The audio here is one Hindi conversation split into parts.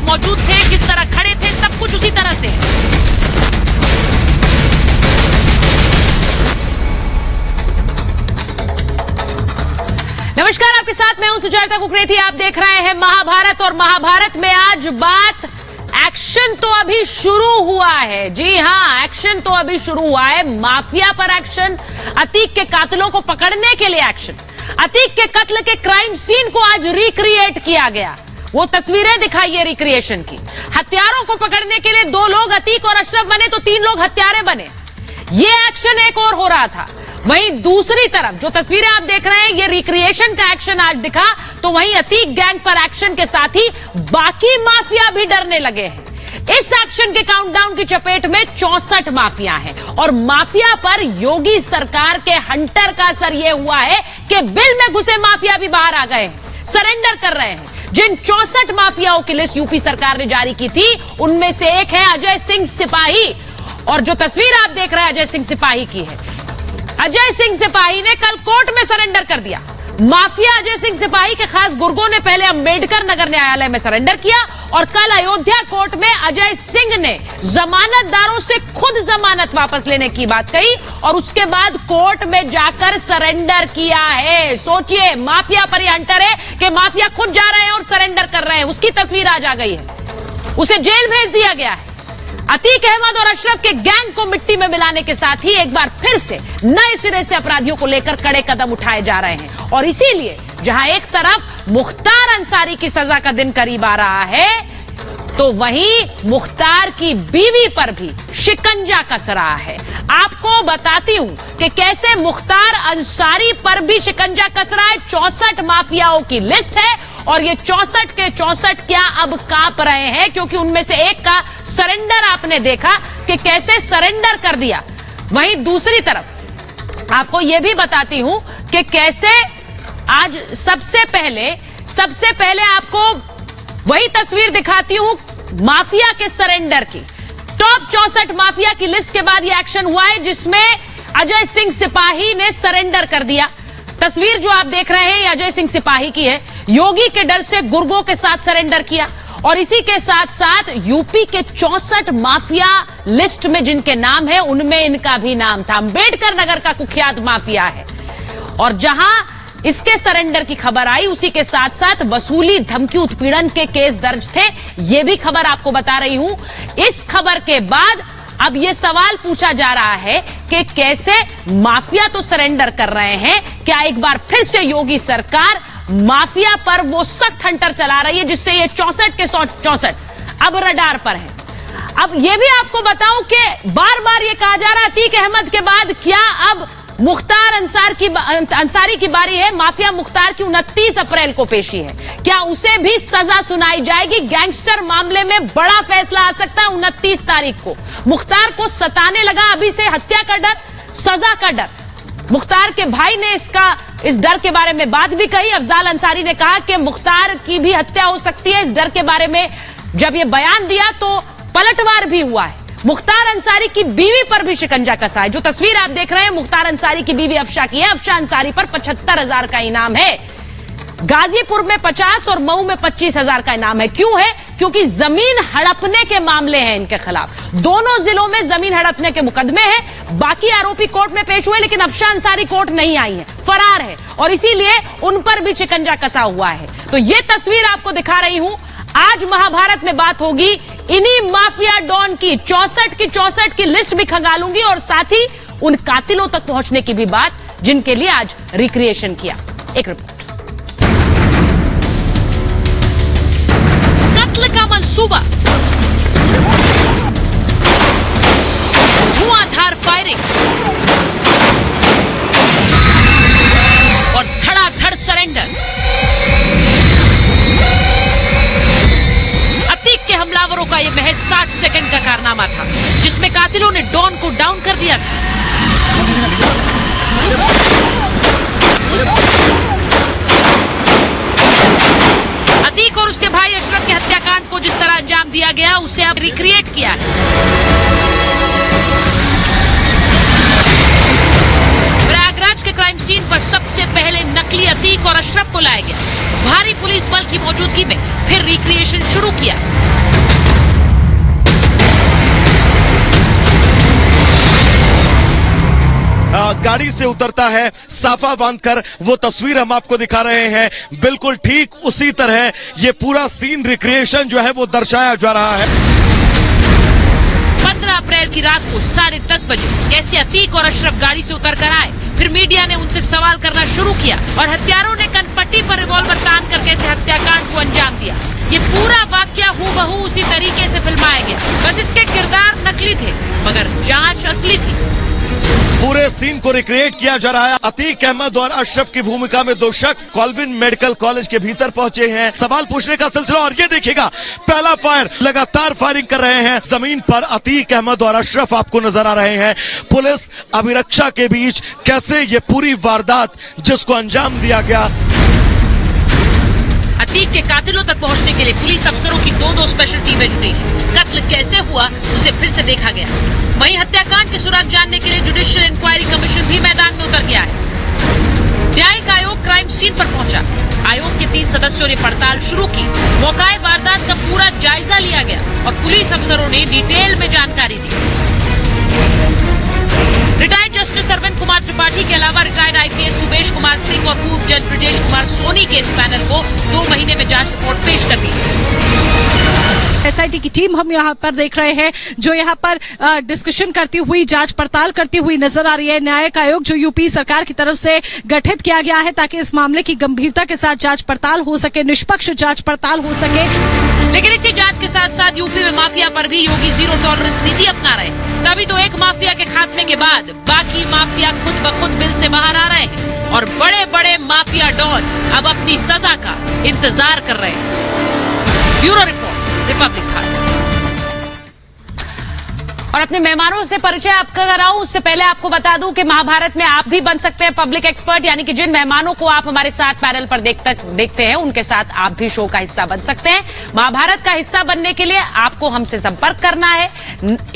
मौजूद थे, किस तरह खड़े थे, सब कुछ उसी तरह से। नमस्कार, आपके साथ मैं हूं सुचेता कुकरेती। आप देख रहे हैं महाभारत, और महाभारत में आज बात एक्शन तो अभी शुरू हुआ है। जी हां, एक्शन तो अभी शुरू हुआ है। माफिया पर एक्शन, अतीक के कातिलों को पकड़ने के लिए एक्शन। अतीक के कत्ल के क्राइम सीन को आज रिक्रिएट किया गया। वो तस्वीरें दिखाई है रिक्रिएशन की। हत्यारों को पकड़ने के लिए 2 लोग अतीक और अशरफ बने तो 3 लोग हत्यारे बने। ये एक्शन एक और हो रहा था। वहीं दूसरी तरफ जो तस्वीरें आप देख रहे हैं, ये रिक्रिएशन का एक्शन आज दिखा, तो वहीं अतीक गैंग पर एक्शन के साथ ही बाकी माफिया भी डरने लगे हैं। इस एक्शन के काउंटडाउन की चपेट में 64 माफिया हैं, और माफिया पर योगी सरकार के हंटर का असर यह हुआ है कि बिल में घुसे माफिया भी बाहर आ गए हैं, सरेंडर कर रहे हैं। जिन 64 माफियाओं की लिस्ट यूपी सरकार ने जारी की थी, उनमें से एक है अजय सिंह सिपाही। और जो तस्वीर आप देख रहे हैं अजय सिंह सिपाही की है। अजय सिंह सिपाही ने कल कोर्ट में सरेंडर कर दिया। माफिया अजय सिंह सिपाही के खास गुर्गों ने पहले अंबेडकर नगर न्यायालय में सरेंडर किया, और कल अयोध्या कोर्ट में अजय सिंह ने जमानतदारों से खुद जमानत वापस लेने की बात कही, और उसके बाद कोर्ट में जाकर सरेंडर किया है। सोचिए, माफिया पर ही हंटर है कि माफिया खुद जा रहे हैं और सरेंडर कर रहे हैं। उसकी तस्वीर आज आ गई है, उसे जेल भेज दिया गया है। अतीक अहमद और अशरफ के गैंग को मिट्टी में मिलाने के साथ ही एक बार फिर से नए सिरे से अपराधियों को लेकर कड़े कदम उठाए जा रहे हैं। और इसीलिए जहां एक तरफ मुख्तार अंसारी की सजा का दिन करीब आ रहा है, तो वहीं मुख्तार की बीवी पर भी शिकंजा कस रहा है। आपको बताती हूं कि कैसे मुख्तार अंसारी पर भी शिकंजा कस रहा है। 64 माफियाओं की लिस्ट है, और ये 64 के 64 क्या अब कांप रहे हैं, क्योंकि उनमें से एक का सरेंडर आपने देखा कि कैसे सरेंडर कर दिया। वहीं दूसरी तरफ आपको यह भी बताती हूं कि कैसे आज सबसे पहले आपको वही तस्वीर दिखाती हूं माफिया के सरेंडर की। टॉप 64 माफिया की लिस्ट के बाद यह एक्शन हुआ है, जिसमें अजय सिंह सिपाही ने सरेंडर कर दिया। तस्वीर जो आप देख रहे हैं ये अजय सिंह सिपाही की है। योगी के डर से गुर्गों के साथ सरेंडर किया, और इसी के साथ साथ यूपी के 64 माफिया लिस्ट में जिनके नाम है, उनमें इनका भी नाम था। अंबेडकर नगर का कुख्यात माफिया है, और जहां इसके सरेंडर की खबर आई, उसी के साथ साथ वसूली, धमकी, उत्पीड़न के केस दर्ज थे। यह भी खबर आपको बता रही हूं। इस खबर के बाद अब यह सवाल पूछा जा रहा है कि कैसे माफिया तो सरेंडर कर रहे हैं, क्या एक बार फिर से योगी सरकार माफिया पर वो सख्त हंटर चला रही है, जिससे ये 64 के 64 अब रडार पर है। अब यह भी आपको बताऊं कि बार बार यह कहा जा रहा है अतीक अहमद के बाद क्या अब मुख्तार अंसारी की बारी है। माफिया मुख्तार की 29 अप्रैल को पेशी है, क्या उसे भी सजा सुनाई जाएगी? गैंगस्टर मामले में बड़ा फैसला आ सकता है 29 तारीख को। मुख्तार को सताने लगा अभी से हत्या का डर, सजा का डर। मुख्तार के भाई ने इस डर के बारे में बात भी कही। अफजाल अंसारी ने कहा कि मुख्तार की भी हत्या हो सकती है। इस डर के बारे में जब ये बयान दिया तो पलटवार भी हुआ है। मुख्तार अंसारी की बीवी पर भी शिकंजा कसा है। जो तस्वीर आप देख रहे हैं मुख्तार अंसारी की बीवी अफशा की है। अफशा अंसारी पर 75,000 का इनाम है। गाजीपुर में 50 और मऊ में 25,000 का इनाम है। क्यों है? क्योंकि जमीन हड़पने के मामले हैं इनके खिलाफ। दोनों जिलों में जमीन हड़पने के मुकदमे हैं। बाकी आरोपी कोर्ट में पेश हुए, लेकिन अफशा अंसारी कोर्ट नहीं आई है, फरार है, और इसीलिए उन पर भी शिकंजा कसा हुआ है। तो ये तस्वीर आपको दिखा रही हूं। आज महाभारत में बात होगी इन्हीं माफिया डॉन की। 64 की लिस्ट भी खंगालूंगी, और साथ ही उन कातिलों तक पहुंचने की भी बात जिनके लिए आज रिक्रिएशन किया। एक रिपोर्ट। कत्ल का मंसूबा, धुआंधार फायरिंग और धड़ाधड़ सरेंडर। अतीक के हमलावरों का यह महज 60 सेकंड का कारनामा था, जिसमें कातिलों ने डॉन को डाउन कर दिया था। अतीक और उसके भाई अशरफ के हत्याकांड को जिस तरह अंजाम दिया गया, उसे अब रिक्रिएट किया है। प्रयागराज के क्राइम सीन पर सबसे पहले नकली अतीक और अशरफ को लाया गया। भारी पुलिस बल की मौजूदगी में फिर रिक्रिएशन शुरू किया। गाड़ी से उतरता है साफा बांधकर, वो तस्वीर हम आपको दिखा रहे हैं। बिल्कुल ठीक उसी तरह ये पूरा सीन रिक्रिएशन जो है वो दर्शाया जा रहा है। 15 अप्रैल की रात को 10:30 बजे कैसे अतीक और अशरफ गाड़ी से उतरकर आए, फिर मीडिया ने उनसे सवाल करना शुरू किया और हत्यारों ने कनपट्टी पर रिवॉल्वर तान कर कैसे हत्याकांड को अंजाम दिया। ये पूरा वाकया हूबहू उसी तरीके से फिल्माया गया, बस इसके किरदार नकली थे मगर जांच असली थी। पूरे सीन को रिक्रिएट किया जा रहा है। अतीक अहमद और अशरफ की भूमिका में दो शख्स कॉल्विन मेडिकल कॉलेज के भीतर पहुंचे हैं। सवाल पूछने का सिलसिला, और ये देखिएगा पहला फायर, लगातार फायरिंग कर रहे हैं। जमीन पर अतीक अहमद और अशरफ आपको नजर आ रहे हैं। पुलिस अभिरक्षा के बीच कैसे ये पूरी वारदात जिसको अंजाम दिया गया। अतीक के कातिलों तक पहुंचने के लिए पुलिस अफसरों की दो स्पेशल टीमें जुटी हैं। कत्ल कैसे हुआ उसे फिर से देखा गया। वहीं हत्याकांड के सुराग जानने के लिए जुडिशियल इंक्वायरी कमीशन भी मैदान में उतर गया है। न्यायिक आयोग क्राइम सीन पर पहुंचा। आयोग के 3 सदस्यों ने पड़ताल शुरू की। मौका वारदात का पूरा जायजा लिया गया और पुलिस अफसरों ने डिटेल में जानकारी दी। रिटायर्ड जस्टिस अरविंद कुमार त्रिपाठी के अलावा रिटायर्ड आईपीएस सुबेश कुमार सिंह और पूर्व जज ब्रजेश कुमार सोनी के इस पैनल को 2 महीने में जांच रिपोर्ट पेश कर दी। एसआईटी की टीम हम यहाँ पर देख रहे हैं जो यहाँ पर डिस्कशन करती हुई, जांच पड़ताल करती हुई नजर आ रही है। न्यायिक आयोग जो यूपी सरकार की तरफ से गठित किया गया है ताकि इस मामले की गंभीरता के साथ जांच पड़ताल हो सके, निष्पक्ष जांच पड़ताल हो सके। लेकिन इसी जांच के साथ साथ यूपी में माफिया पर भी योगी जीरो टॉलरेंस नीति अपना रहे हैं। तभी तो एक माफिया के खात्मे के बाद बाकी माफिया खुद ब खुद बिल से बाहर आ रहे हैं और बड़े बड़े माफिया डॉन अब अपनी सजा का इंतजार कर रहे हैं। Bureau report, Republic Bharat. और अपने मेहमानों से परिचय आपका कराऊं उससे पहले आपको बता दूं कि महाभारत में आप भी बन सकते हैं पब्लिक एक्सपर्ट, यानी कि जिन मेहमानों को आप हमारे साथ पैनल पर देखते हैं उनके साथ आप भी शो का हिस्सा बन सकते हैं। महाभारत का हिस्सा बनने के लिए आपको हमसे संपर्क करना है।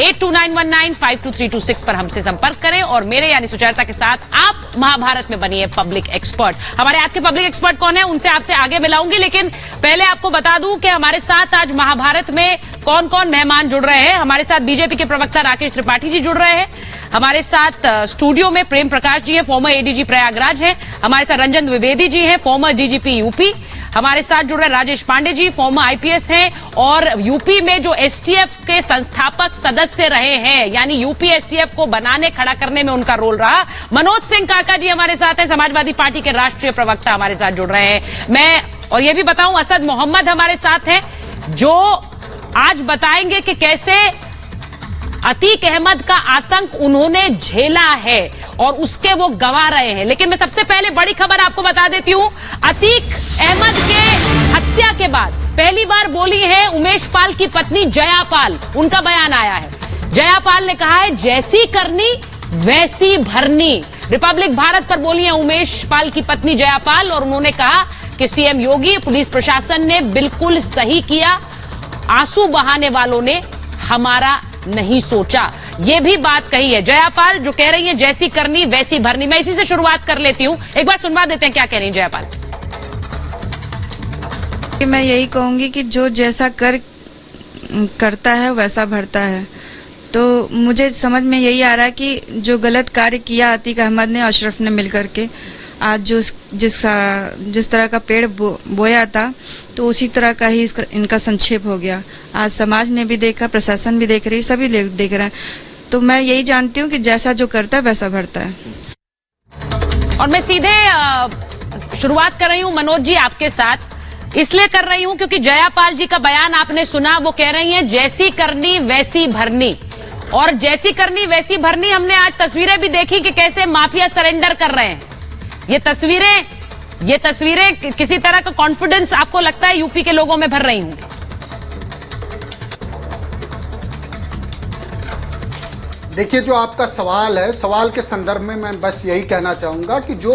8291952326 पर हमसे संपर्क करें और मेरे यानी सुचरिता के साथ आप महाभारत में बनिए पब्लिक एक्सपर्ट। हमारे आज के पब्लिक एक्सपर्ट कौन है उनसे आपसे आगे मिलाऊंगी, लेकिन पहले आपको बता दूं कि हमारे साथ आज महाभारत में कौन कौन मेहमान जुड़ रहे हैं। हमारे साथ बीजेपी के प्रवक्ता राकेश त्रिपाठी जी जुड़ रहे हैं। हमारे साथ स्टूडियो में प्रेम प्रकाश जी हैं, फॉर्मर एडीजी प्रयागराज हैं। हमारे साथ रंजन द्विवेदी जी हैं, फॉर्मर डीजीपी यूपी। हमारे साथ जुड़ रहे राजेश पांडे जी, फॉर्मर आईपीएस हैं और यूपी में जो एसटीएफ के संस्थापक सदस्य रहे हैं, यानी यूपी एसटीएफ को बनाने खड़ा करने में उनका रोल रहा। मनोज सिंह काका जी हमारे साथ हैं, समाजवादी पार्टी के राष्ट्रीय प्रवक्ता हमारे साथ जुड़ रहे हैं। मैं और ये भी बताऊं असद मोहम्मद हमारे साथ हैं जो आज बताएंगे कि कैसे अतीक अहमद का आतंक उन्होंने झेला है और उसके वो गवा रहे हैं। लेकिन मैं सबसे पहले बड़ी खबर आपको बता देती हूं। अतीक अहमद के हत्या के बाद पहली बार बोली है उमेश पाल की पत्नी जया पाल। उनका बयान आया है। जया पाल ने कहा है जैसी करनी वैसी भरनी। रिपब्लिक भारत पर बोली है उमेश पाल की पत्नी जया पाल और उन्होंने कहा कि सीएम योगी, पुलिस प्रशासन ने बिल्कुल सही किया। आंसू बहाने वालों ने हमारा नहीं सोचा, ये भी बात कही है जयापाल, जो कह रही है जैसी करनी वैसी भरनी। मैं इसी से शुरुआत कर लेती हूं, एक बार सुनवा देते हैं क्या कह रही है जयापाल। मैं यही कहूंगी कि जो जैसा करता है वैसा भरता है। तो मुझे समझ में यही आ रहा है कि जो गलत कार्य किया अतीक अहमद ने, अशरफ ने मिलकर के, आज जो जिस तरह का पेड़ बोया था तो उसी तरह का ही इनका संक्षेप हो गया। आज समाज ने भी देखा, प्रशासन भी देख रही, सभी लोग देख रहे हैं। तो मैं यही जानती हूँ कि जैसा जो करता है वैसा भरता है। और मैं सीधे शुरुआत कर रही हूँ मनोज जी आपके साथ, इसलिए कर रही हूँ क्योंकि जयापाल जी का बयान आपने सुना। वो कह रही हैं जैसी करनी वैसी भरनी, और जैसी करनी वैसी भरनी। हमने आज तस्वीरें भी देखी कि कैसे माफिया सरेंडर कर रहे हैं। ये तस्वीरें किसी तरह का कॉन्फिडेंस आपको लगता है यूपी के लोगों में भर रही होंगी? देखिए, जो आपका सवाल है, सवाल के संदर्भ में मैं बस यही कहना चाहूंगा कि जो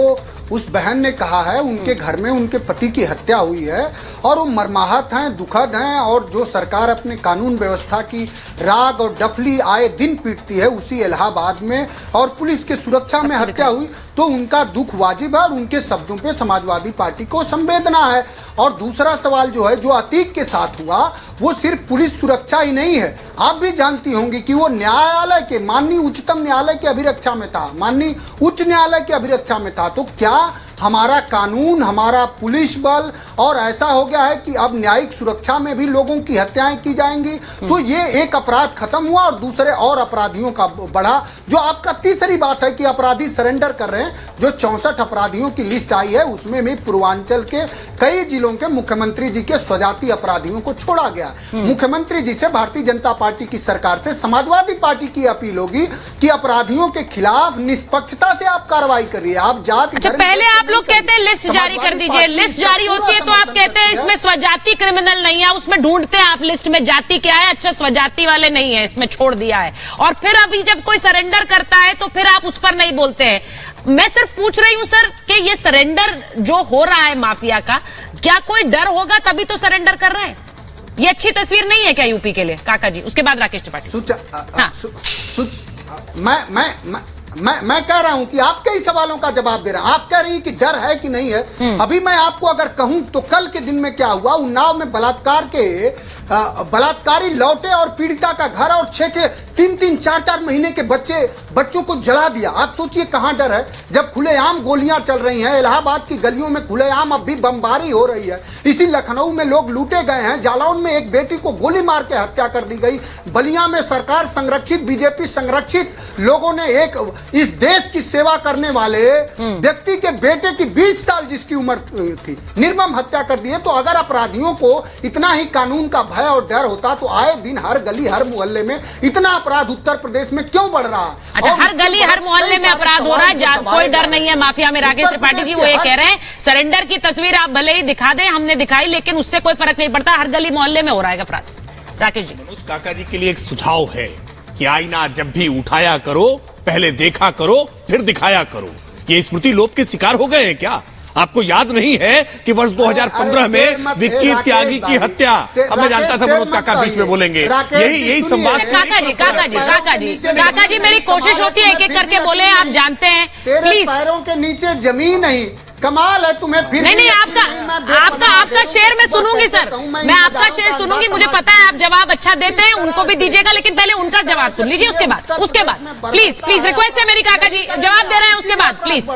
उस बहन ने कहा है उनके घर में उनके पति की हत्या हुई है और वो मर्माहत हैं, दुखद हैं, और जो सरकार अपने कानून व्यवस्था की राग और डफली आए दिन पीटती है उसी इलाहाबाद में और पुलिस के सुरक्षा में हत्या हुई, तो उनका दुख वाजिब है और उनके शब्दों पे समाजवादी पार्टी को संवेदना है। और दूसरा सवाल जो है, जो अतीक के साथ हुआ वो सिर्फ पुलिस सुरक्षा ही नहीं है, आप भी जानती होंगी कि वो न्यायालय के, माननीय उच्चतम न्यायालय की अभिरक्षा में था, माननीय उच्च न्यायालय की अभिरक्षा में था। तो क्या हमारा कानून, हमारा पुलिस बल और ऐसा हो गया है कि अब न्यायिक सुरक्षा में भी लोगों की हत्याएं की जाएंगी? तो ये एक अपराध खत्म हुआ और दूसरे और अपराधियों का बढ़ा। जो आपका तीसरी बात है कि अपराधी सरेंडर कर रहे हैं, जो 64 अपराधियों की लिस्ट आई है उसमें भी पूर्वांचल के कई जिलों के मुख्यमंत्री जी के स्वजाति अपराधियों को छोड़ा गया। मुख्यमंत्री जी से भारतीय जनता पार्टी की सरकार से समाजवादी पार्टी की अपील होगी कि अपराधियों के खिलाफ निष्पक्षता से आप कार्रवाई करिए। आप जाति पहले आप लोग कहते हैं लिस्ट जारी कर दीजिए, लिस्ट जारी होती है तो आप कहते हैं इसमें स्वजाति क्रिमिनल नहीं है, उसमें ढूंढते हैं आप लिस्ट में जाति क्या है, अच्छा स्वजाति वाले नहीं है, इसमें छोड़ दिया है। और फिर अभी जब कोई सरेंडर करता है तो फिर आप उस पर नहीं बोलते हैं। मैं सिर्फ पूछ रही हूं सर कि ये सरेंडर जो हो रहा है माफिया का, क्या कोई डर होगा तभी तो सरेंडर कर रहे हैं? ये अच्छी तस्वीर नहीं है क्या यूपी के लिए? काका जी, उसके बाद राकेश त्रिपाठी। मैं कह रहा हूं कि आपके ही सवालों का जवाब दे रहा हूं। आप कह रही कि डर है कि नहीं है। अभी मैं आपको अगर कहूं तो कल के दिन में क्या हुआ, उन्नाव में बलात्कारी लौटे और पीड़िता का घर और 3-3, 4-4 महीने के बच्चों को जला दिया। आप सोचिए कहां डर है, जब खुलेआम गोलियां चल रही हैं, इलाहाबाद की गलियों में खुलेआम अब भी बमबारी हो रही है। इसी लखनऊ में लोग लूटे गए हैं, जालौन में एक बेटी को गोली मार के हत्या कर दी गई, बलिया में सरकार संरक्षित, बीजेपी संरक्षित लोगों ने एक इस देश की सेवा करने वाले व्यक्ति के बेटे की 20 साल जिसकी उम्र थी, निर्मम हत्या कर दी है। तो अगर अपराधियों को इतना ही कानून का भय और डर होता तो आए दिन हर गली हर मोहल्ले में इतना अपराध उत्तर प्रदेश में क्यों बढ़ रहा है? अच्छा, हर गली हर मोहल्ले में अपराध हो रहा है, कोई डर नहीं है माफिया में। राकेश त्रिपाठी जी वो ये कह रहे हैं सरेंडर की तस्वीर आप भले ही दिखा दें, हमने दिखाई, लेकिन उससे कोई फर्क नहीं पड़ता, हर गली मोहल्ले में हो रहा है अपराध। राकेश जी, मनोज काका जी के लिए एक सुझाव है कि आईना जब भी उठाया करो पहले देखा करो फिर दिखाया करो। ये स्मृति लोप के शिकार हो गए हैं क्या? आपको याद नहीं है कि वर्ष 2015 में विक्की त्यागी की हत्या, अब मैं जानता था मनोज काका बीच में बोलेंगे, यही संवाद। काका जी मेरी कोशिश होती है एक एक करके बोले, आप जानते हैं, प्लीज। पैरों के नीचे जमीन नहीं, कमाल है तुम्हें। फिर नहीं, आपका शेर मैं सुनूंगी सर, मैं आपका शेर सुनूंगी, मुझे पता है आप जवाब अच्छा देते हैं, उनको भी दीजिएगा, लेकिन पहले उनका जवाब सुन लीजिए, उसके बाद प्लीज रिक्वेस्ट है मेरी, काका जी जवाब दे रहे हैं, उसके बाद प्लीज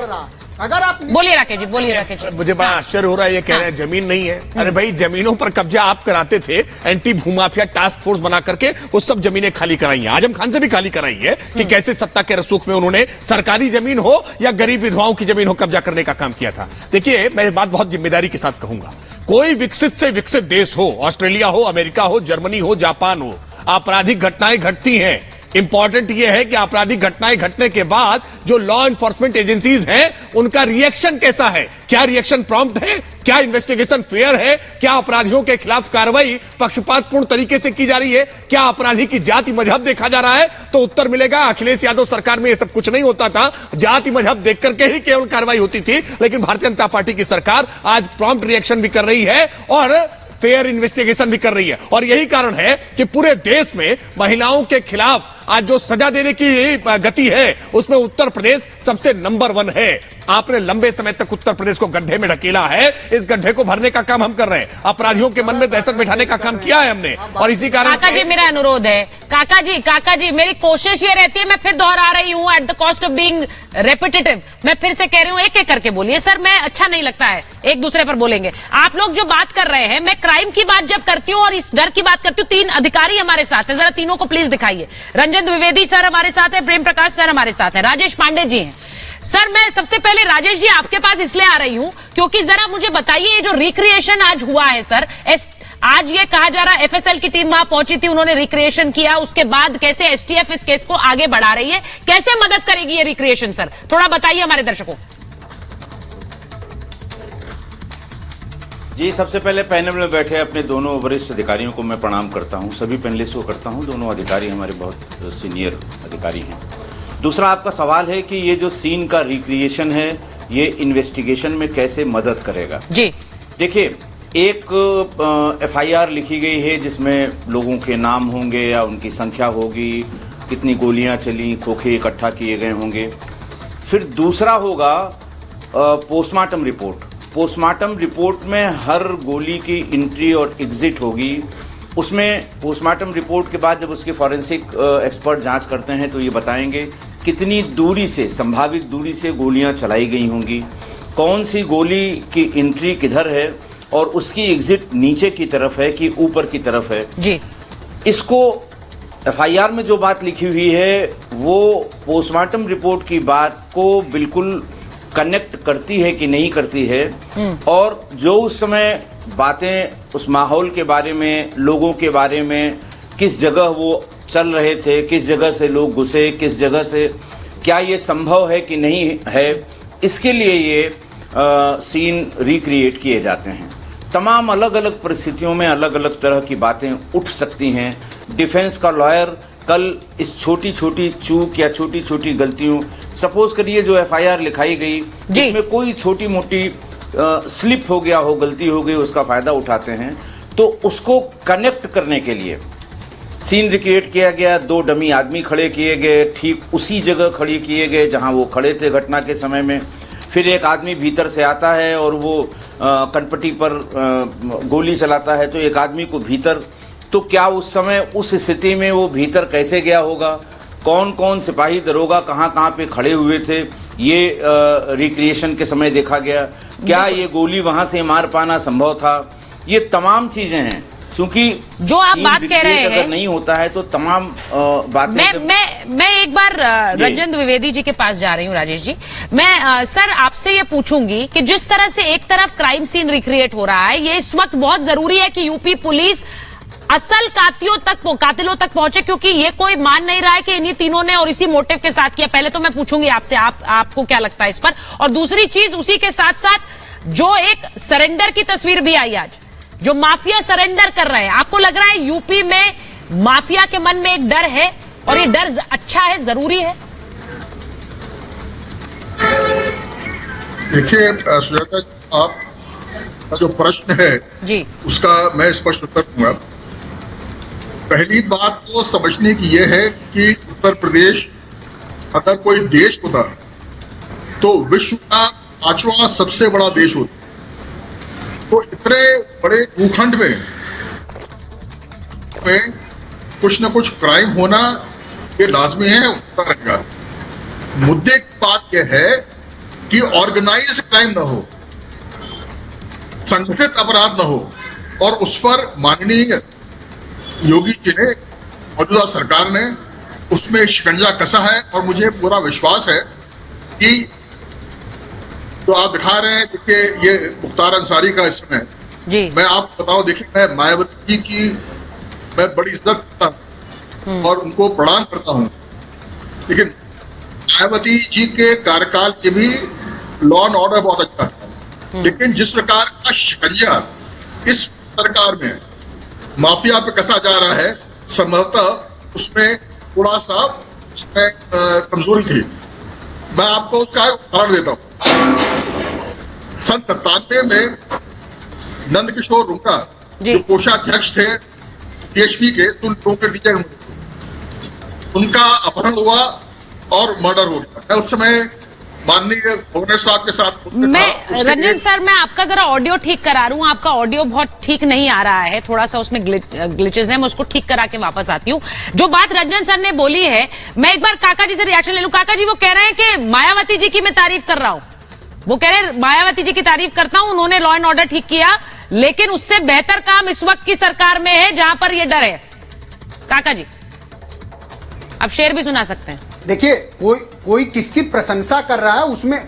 अगर आप बोलिए राकेश जी, बोलिए राकेश जी। मुझे बड़ा आश्चर्य हो रहा है, ये कह रहे हैं जमीन नहीं है। अरे भाई, जमीनों पर कब्जा आप कराते थे, एंटी भूमाफिया टास्क फोर्स बना करके वो सब जमीनें खाली कराई हैं। आजम खान से भी खाली कराई है कि कैसे सत्ता के रसूख में उन्होंने सरकारी जमीन हो या गरीब विधवाओं की जमीन हो कब्जा करने का काम किया था। देखिए, मैं बात बहुत जिम्मेदारी के साथ कहूंगा, कोई विकसित से विकसित देश हो, ऑस्ट्रेलिया हो, अमेरिका हो, जर्मनी हो, जापान हो, आपराधिक घटनाएं घटती हैं। इंपॉर्टेंट यह है कि आपराधिक घटनाएं घटने के बाद जो लॉ एनफोर्समेंट एजेंसीज हैं उनका रिएक्शन कैसा है, क्या रिएक्शन प्रॉम्प्ट है, क्या इन्वेस्टिगेशन फेयर है, क्या अपराधियों के खिलाफ कार्रवाई पक्षपातपूर्ण तरीके से की जा रही है, क्या अपराधी की जाति मजहब देखा जा रहा है? तो उत्तर मिलेगा, अखिलेश यादव सरकार में यह सब कुछ नहीं होता था, जाति मजहब देख करके ही केवल कार्रवाई होती थी। लेकिन भारतीय जनता पार्टी की सरकार आज प्रॉम्प्ट रिएक्शन भी कर रही है और फेयर इन्वेस्टिगेशन भी कर रही है। और यही कारण है कि पूरे देश में महिलाओं के खिलाफ आज जो सजा देने की गति है उसमें उत्तर प्रदेश सबसे नंबर 1 है। आपने लंबे समय तक उत्तर प्रदेश को गड्ढे में ढकेला है, इस गड्ढे को भरने का काम हम कर रहे हैं, अपराधियों के मन में दहशत बिठाने का काम किया है हमने। और इसी कारण काका जी मेरा अनुरोध है, काका जी मेरी कोशिश ये रहती है, मैं फिर दोहरा रही हूँ at the cost of being repetitive, मैं फिर से कह रही हूँ एक एक करके बोलिए सर, मैं अच्छा नहीं लगता है एक दूसरे पर बोलेंगे। आप लोग जो बात कर रहे हैं, मैं क्राइम की बात जब करती हूँ और इस डर की बात करती हूँ, 3 अधिकारी हमारे साथ हैं, जरा तीनों को प्लीज दिखाइए। रंजन द्विवेदी सर हमारे साथ है, प्रेम प्रकाश सर हमारे साथ है, राजेश पांडे जी हैं। सर मैं सबसे पहले राजेश जी आपके पास इसलिए आ रही हूं क्योंकि जरा मुझे बताइए ये जो रिक्रिएशन आज हुआ है सर, आज ये कहा जा रहा है एफएसएल की टीम वहां पहुंची थी, उन्होंने रिक्रिएशन किया, उसके बाद कैसे एसटीएफ इस केस को आगे बढ़ा रही है, कैसे मदद करेगी ये रिक्रिएशन सर, थोड़ा बताइए हमारे दर्शकों। जी, सबसे पहले पैनल में बैठे अपने दोनों वरिष्ठ अधिकारियों को मैं प्रणाम करता हूं, सभी पैनलिस्ट को करता हूं, दोनों अधिकारी हमारे बहुत सीनियर अधिकारी हैं। दूसरा आपका सवाल है कि ये जो सीन का रिक्रिएशन है ये इन्वेस्टिगेशन में कैसे मदद करेगा। जी देखिए, एक एफआईआर लिखी गई है जिसमें लोगों के नाम होंगे या उनकी संख्या होगी, कितनी गोलियां चली, खोखे इकट्ठा किए गए होंगे। फिर दूसरा होगा पोस्टमार्टम रिपोर्ट। पोस्टमार्टम रिपोर्ट में हर गोली की एंट्री और एग्जिट होगी। उसमें पोस्टमार्टम रिपोर्ट के बाद जब उसके फॉरेंसिक एक्सपर्ट जांच करते हैं तो ये बताएंगे कितनी दूरी से, संभावित दूरी से गोलियां चलाई गई होंगी, कौन सी गोली की एंट्री किधर है और उसकी एग्जिट नीचे की तरफ है कि ऊपर की तरफ है। जी, इसको एफआईआर में जो बात लिखी हुई है वो पोस्टमार्टम रिपोर्ट की बात को बिल्कुल कनेक्ट करती है कि नहीं करती है, और जो उस समय बातें उस माहौल के बारे में, लोगों के बारे में, किस जगह वो चल रहे थे, किस जगह से लोग घुसे, किस जगह से, क्या ये संभव है कि नहीं है, इसके लिए ये सीन रिक्रिएट किए जाते हैं। तमाम अलग अलग परिस्थितियों में अलग अलग तरह की बातें उठ सकती हैं। डिफेंस का लॉयर कल इस छोटी छोटी चूक या छोटी छोटी गलतियों, सपोज करिए जो एफआईआर लिखाई गई जिसमें कोई छोटी मोटी स्लिप हो गया हो, गलती हो गई, उसका फायदा उठाते हैं, तो उसको कनेक्ट करने के लिए सीन रिक्रिएट किया गया। 2 डमी आदमी खड़े किए गए, ठीक उसी जगह खड़े किए गए जहां वो खड़े थे घटना के समय में। फिर एक आदमी भीतर से आता है और वो कनपट्टी पर गोली चलाता है, तो एक आदमी को भीतर, तो क्या उस समय उस स्थिति में वो भीतर कैसे गया होगा, कौन कौन सिपाही दरोगा कहाँ पे खड़े हुए थे, ये रिक्रिएशन के समय देखा गया। क्या ये गोली वहां से मार पाना संभव था, ये तमाम चीजें हैं। क्योंकि जो आप बात कह रहे हैं, अगर नहीं होता है तो तमाम बातें। मैं एक बार रंजन द्विवेदी जी के पास जा रही हूँ। राजेश जी, मैं सर आपसे ये पूछूंगी कि जिस तरह से एक तरफ क्राइम सीन रिक्रिएट हो रहा है, ये इस वक्त बहुत जरूरी है कि यूपी पुलिस असल कातिलों तक पहुंचे, क्योंकि ये कोई मान नहीं रहा है कि इन्हीं तीनों ने और इसी मोटिव के साथ किया। पहले तो मैं पूछूंगी आपसे, आपको क्या लगता है इस पर। और दूसरी चीज, उसी के साथ साथ जो एक सरेंडर की तस्वीर भी आई आज, जो माफिया सरेंडर कर रहे हैं, आपको लग रहा है यूपी में माफिया के मन में एक डर है और ये डर अच्छा है, जरूरी है? देखिए सुजाता, आपका जो प्रश्न है जी, उसका मैं स्पष्ट उत्तर दूंगा। पहली बात तो समझने की यह है कि उत्तर प्रदेश अगर कोई देश होता तो विश्व का 5वां सबसे बड़ा देश होता। तो इतने बड़े भूखंड में कुछ न कुछ क्राइम होना ये लाजमी है, होता रहेगा। मुद्दे की बात यह है कि ऑर्गेनाइज्ड क्राइम न हो, संगठित अपराध न हो, और उस पर माननीय योगी जी ने, मौजूदा सरकार ने उसमें शिकंजा कसा है। और मुझे पूरा विश्वास है कि जो आप दिखा रहे हैं, देखिए ये मुख्तार अंसारी का इस समय जी, मैं आपको बताऊं, देखिए मैं मायावती जी की मैं बड़ी इज्जत करता हूं और उनको प्रणाम करता हूं, लेकिन मायावती जी के कार्यकाल के भी लॉ एंड ऑर्डर बहुत अच्छा था। लेकिन जिस प्रकार का शिकंजा इस सरकार में माफिया पे कसा जा रहा है, संभवतः उसमें थोड़ा सा कमजोरी थी। मैं आपको उसका उदाहरण देता हूं। सन 97 में नंद किशोर रुंगा जो कोषाध्यक्ष थे टीएचपी के, उनका अपहरण हुआ और मर्डर हो गया। मैं उस समय माननीय गवर्नर साहब के साथ मैं रंजन सर, मैं आपका जरा ऑडियो ठीक करा रहा हूं। आपका ऑडियो बहुत ठीक नहीं आ रहा है, थोड़ा सा उसमें ग्लिचेस हैं, मैं उसको ठीक करा के वापस आती हूं। जो बात रंजन सर ने बोली है, मैं एक बार काका जी से रिएक्शन ले लूं। काका जी, वो कह रहे हैं कि मायावती जी की मैं तारीफ कर रहा हूं, वो कह रहे हैं मायावती जी की तारीफ करता हूं, उन्होंने लॉ एंड ऑर्डर ठीक किया, लेकिन उससे बेहतर काम इस वक्त की सरकार में है जहां पर यह डर है। काका जी, आप शेर भी सुना सकते हैं। देखिए, कोई किसकी प्रशंसा कर रहा है, उसमें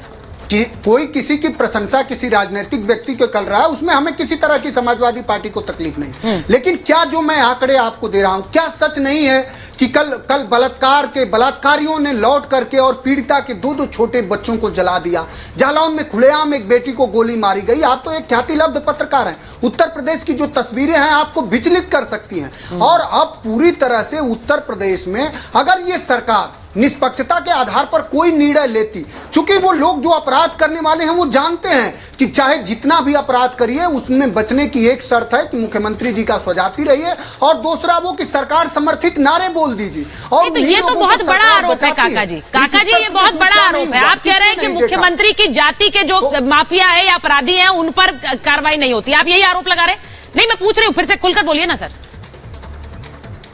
कोई किसी की प्रशंसा किसी राजनीतिक व्यक्ति को कर रहा है, उसमें हमें किसी तरह की समाजवादी पार्टी को तकलीफ नहीं। लेकिन क्या जो मैं आंकड़े आपको दे रहा हूं, क्या सच नहीं है कि कल बलात्कारियों ने लौट करके और पीड़िता के 2 छोटे बच्चों को जला दिया। जालौन में खुलेआम एक बेटी को गोली मारी गई। आप तो एक ख्यातिलब्ध पत्रकार हैं, उत्तर प्रदेश की जो तस्वीरें हैं आपको विचलित कर सकती हैं। और अब पूरी तरह से उत्तर प्रदेश में अगर ये सरकार निष्पक्षता के आधार पर कोई निर्णय लेती। चूंकि वो लोग जो अपराध करने वाले हैं वो जानते हैं कि चाहे जितना भी अपराध करिए उसमें बचने की एक शर्त है कि मुख्यमंत्री जी का स्वजाति रहिए और दूसरा वो कि सरकार समर्थित नारे बोल दीजिए। और तो ये तो बहुत बड़ा आरोप है काका जी, ये बहुत बड़ा आरोप है। आप कह रहे हैं कि मुख्यमंत्री की जाति के जो माफिया है या अपराधी हैं उन पर कार्रवाई नहीं होती, आप यही आरोप लगा रहे हैं? नहीं, मैं पूछ रही हूं, फिर से खुलकर बोलिए ना सर,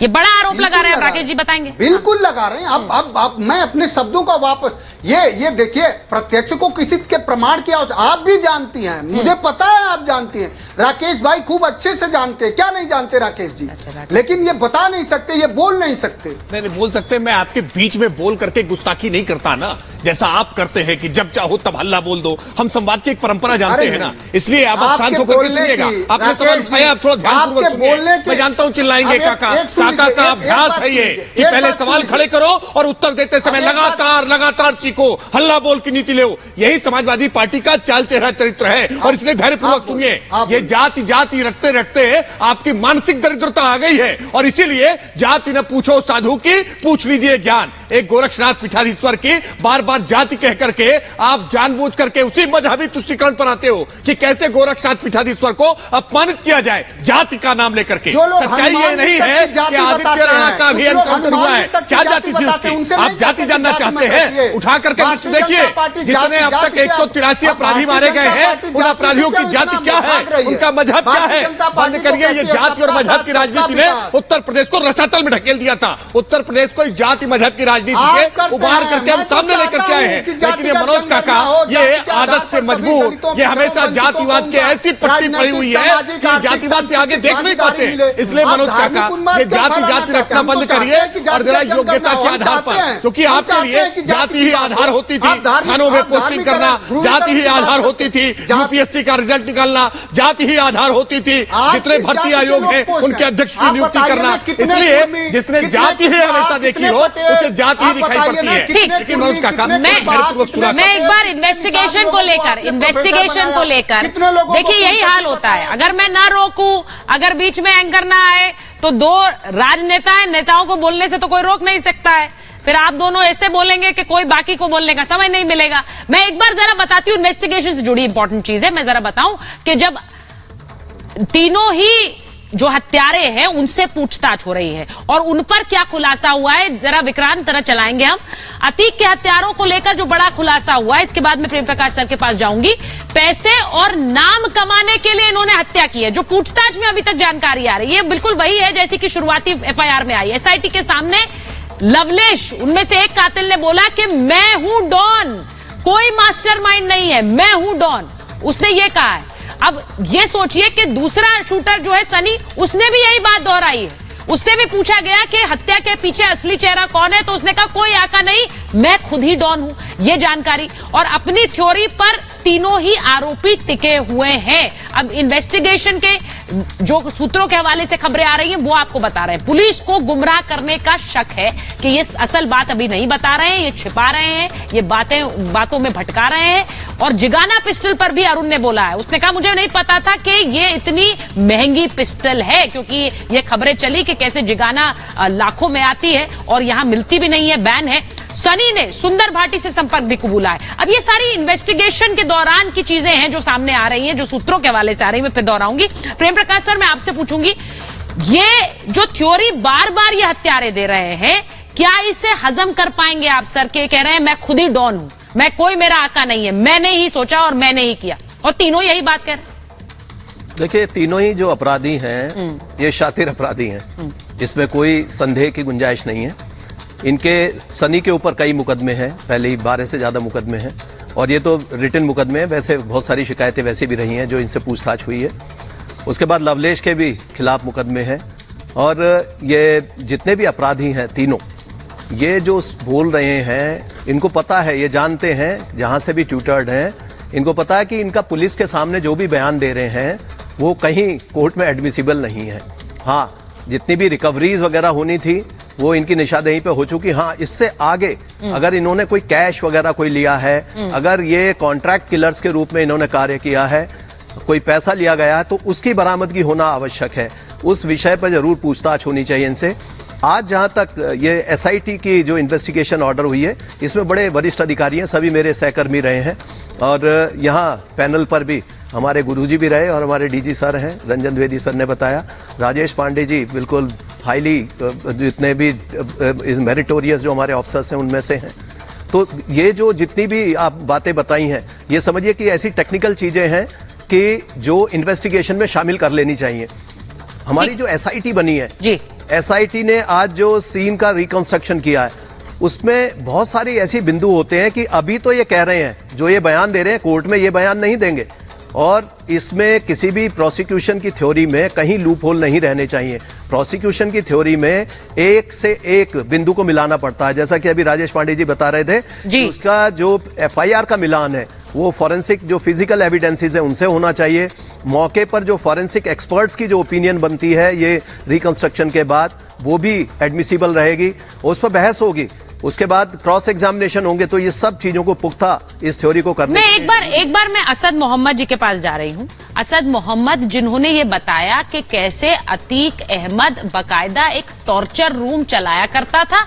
ये बड़ा आरोप लगा रहे हैं राकेश जी, बताएंगे? बिल्कुल लगा रहे हैं। अब मैं अपने शब्दों का वापस ये देखिए, प्रत्यक्ष को किसी के प्रमाण की आवश्यकता, आप भी जानती हैं, मुझे पता है आप जानती हैं, राकेश भाई खूब अच्छे से जानते हैं, क्या नहीं जानते राकेश जी? लेकिन ये बता नहीं सकते, ये बोल नहीं सकते। नहीं बोल सकते, मैं आपके बीच में बोल करके गुस्ताखी नहीं करता ना, जैसा आप करते हैं कि जब चाहो तब हल्ला बोल दो। हम संवाद की एक परंपरा जानते हैं ना, इसलिए आप शांत होकर के सुनिएगा। आपने सवाल उठाया, आप थोड़ा ध्यानपूर्वक सुनिए। मैं जानता हूं चिल्लाएंगे काका का अभ्यास है ये कि पहले सवाल खड़े करो और उत्तर देते समय लगातार चीखो, हल्ला बोल की नीति ले। यही समाजवादी पार्टी का चाल चेहरा चरित्र है और इसलिए धैर्यपूर्वक सुनिए। ये जाति रखते रखते आपकी मानसिक दरिद्रता आ गई है और इसीलिए जाति न पूछो साधु की, पूछ लीजिए ज्ञान। एक गोरक्षनाथ पीठाधीश्वर की बार बार जाति कह करके आप जानबूझ करके उसी मजहबी तुष्टिकरण पर आते हो कि कैसे गोरक्षनाथ पीठाधीश्वर को अपमानित किया जाए जाति का नाम लेकर के। सच्चाई ये नहीं है कि आदित्य राणा का भी एनकाउंटर हुआ है, क्या जाति थी उसकी? आप जाति जानना चाहते हैं? उठा करके लिस्ट देखिए, जितने अब तक 183 अपराधी मारे गए हैं, उन अपराधियों की जाति क्या है, उनका मजहब क्या है? बंद करिए ये जाति और मजहब की राजनीति ने उत्तर प्रदेश को रसातल में ढकेल दिया था। उत्तर प्रदेश को जाति मजहब की राजनीति से उबार करके हम सामने लेकर के आए हैं। लेकिन ये मनोज काका ये आदत से मजबूर, ये हमेशा जातिवाद के ऐसी पट्टी पड़ी हुई है कि जातिवाद से आगे देख नहीं पाते। इसलिए मनोज काका ये जाति रखना बंद करिए और जरा योग्यता के आधार पर, क्योंकि आपके लिए जाति ही आधार होती थी, थानों में पोस्टिंग करना जाति ही आधार होती थी, यूपीएससी का रिजल्ट निकालना जाति ही आधार होती थी, जितने भर्ती आयोग हैं उनके अध्यक्ष की नियुक्ति करना। इसलिए जिसने जाति ही हमेशा देखी हो उसे जाति ही दिखाई पड़ती है। लेकिन मनोज काका मैं एक बार इन्वेस्टिगेशन को लेकर देखिए यही हाल होता है। अगर मैं ना रोकूं, अगर बीच में एंकर ना आए तो दो राजनेता हैं, नेताओं को बोलने से तो कोई रोक नहीं सकता है। फिर आप दोनों ऐसे बोलेंगे कि कोई बाकी को बोलने का समय नहीं मिलेगा। मैं एक बार जरा बताती हूं, इन्वेस्टिगेशन से जुड़ी इंपॉर्टेंट चीज है। मैं जरा बताऊं कि जब तीनों ही जो हत्यारे हैं उनसे पूछताछ हो रही है और उन पर क्या खुलासा हुआ है, जरा विक्रांत तरह चलाएंगे हम। अतीक के हत्यारों को लेकर जो बड़ा खुलासा हुआ है, इसके बाद मैं प्रेम प्रकाश सर के पास जाऊंगी। पैसे और नाम कमाने के लिए इन्होंने हत्या की है, जो पूछताछ में अभी तक जानकारी आ रही है बिल्कुल वही है जैसी कि शुरुआती एफआईआर में आई। एसआईटी के सामने लवलेश, उनमें से एक कातिल ने बोला कि मैं हूं डॉन, कोई मास्टरमाइंड नहीं है, मैं हूं डॉन, उसने ये कहा है। अब ये सोचिए कि दूसरा शूटर जो है सनी, उसने भी यही बात दोहराई है। उससे भी पूछा गया कि हत्या के पीछे असली चेहरा कौन है, तो उसने कहा कोई आका नहीं, मैं खुद ही डॉन हूं। ये जानकारी और अपनी थ्योरी पर तीनों ही आरोपी टिके हुए हैं। अब इन्वेस्टिगेशन के जो सूत्रों के हवाले से खबरें आ रही हैं वो आपको बता रहे हैं। पुलिस को गुमराह करने का शक है कि ये असल बात अभी नहीं बता रहे हैं, ये छिपा रहे हैं, ये बातों में भटका रहे हैं। और जिगाना पिस्टल पर भी अरुण ने बोला है, उसने कहा मुझे नहीं पता था कि ये इतनी महंगी पिस्टल है, क्योंकि ये खबरें चली कि कैसे जिगाना लाखों में आती है और यहां मिलती भी नहीं है, बैन है। सनी ने सुंदर भाटी से संपर्क भी कबूला है। अब ये सारी इन्वेस्टिगेशन के दौरान की चीजें हैं जो सामने आ रही हैं, जो सूत्रों के हवाले से आ रही है। मैं फिर दोहराऊंगी। प्रेम प्रकाश सर, मैं आपसे पूछूंगी, ये जो थ्योरी बार बार ये हत्यारे दे रहे हैं, क्या इसे हजम कर पाएंगे आप सर? के कह रहे हैं मैं खुद ही डॉन हूं, मैं कोई मेरा आका नहीं है, मैंने ही सोचा और मैंने ही किया, और तीनों यही बात कह रहे हैं। देखिए, तीनों ही जो अपराधी हैं ये शातिर अपराधी हैं, इसमें कोई संदेह की गुंजाइश नहीं है। इनके सनी के ऊपर कई मुकदमे हैं, पहले ही 12 से ज्यादा मुकदमे हैं, और ये तो रिटन मुकदमे हैं। वैसे बहुत सारी शिकायतें वैसे भी रही हैं जो इनसे पूछताछ हुई है। उसके बाद लवलेश के भी खिलाफ मुकदमे हैं, और ये जितने भी अपराधी हैं तीनों, ये जो बोल रहे हैं, इनको पता है, ये जानते हैं, जहां से भी ट्यूटर्ड हैं, इनको पता है कि इनका पुलिस के सामने जो भी बयान दे रहे हैं वो कहीं कोर्ट में एडमिसिबल नहीं है। हाँ, जितनी भी रिकवरीज वगैरह होनी थी वो इनकी निशानदेही पे हो चुकी। हाँ, इससे आगे अगर इन्होंने कोई कैश वगैरह कोई लिया है, अगर ये कॉन्ट्रैक्ट किलर्स के रूप में इन्होंने कार्य किया है, कोई पैसा लिया गया है, तो उसकी बरामदगी होना आवश्यक है। उस विषय पर जरूर पूछताछ होनी चाहिए इनसे। आज जहां तक ये एसआईटी की जो इन्वेस्टिगेशन ऑर्डर हुई है, इसमें बड़े वरिष्ठ अधिकारी हैं, सभी मेरे सहकर्मी रहे हैं और यहाँ पैनल पर भी हमारे गुरुजी भी रहे और हमारे डीजी सर हैं, रंजन द्विवेदी सर ने बताया, राजेश पांडे जी बिल्कुल हाईली जितने भी मेरिटोरियस जो हमारे ऑफिसर्स हैं उनमें से हैं। तो ये जो जितनी भी आप बातें बताई हैं, ये समझिए कि ऐसी टेक्निकल चीजें हैं कि जो इन्वेस्टिगेशन में शामिल कर लेनी चाहिए। हमारी जो एसआईटी बनी है जी, एसआईटी ने आज जो सीन का रिकंस्ट्रक्शन किया है, उसमें बहुत सारी ऐसी बिंदु होते हैं कि अभी तो ये कह रहे हैं, जो ये बयान दे रहे हैं, कोर्ट में ये बयान नहीं देंगे और इसमें किसी भी प्रोसिक्यूशन की थ्योरी में कहीं लूप होल नहीं रहने चाहिए। प्रोसिक्यूशन की थ्योरी में एक से एक बिंदु को मिलाना पड़ता है, जैसा कि अभी राजेश पांडे जी बता रहे थे जी। उसका जो एफआईआर का मिलान है वो फॉरेंसिक जो फिजिकल एविडेंसेस है उनसे होना चाहिए। मौके पर जो फॉरेंसिक एक्सपर्ट्स की जो ओपिनियन बनती है ये रिकंस्ट्रक्शन के बाद, वो भी एडमिसिबल रहेगी, उस पर बहस होगी, उसके बाद क्रॉस एग्जामिनेशन होंगे। तो ये सब चीजों को पुख्ता इस थ्योरी को करने मैं एक बार मैं असद मोहम्मद जी के पास जा रही हूं। असद मोहम्मद, जिन्होंने ये बताया कि कैसे अतीक अहमद बकायदा एक टॉर्चर रूम चलाया करता था,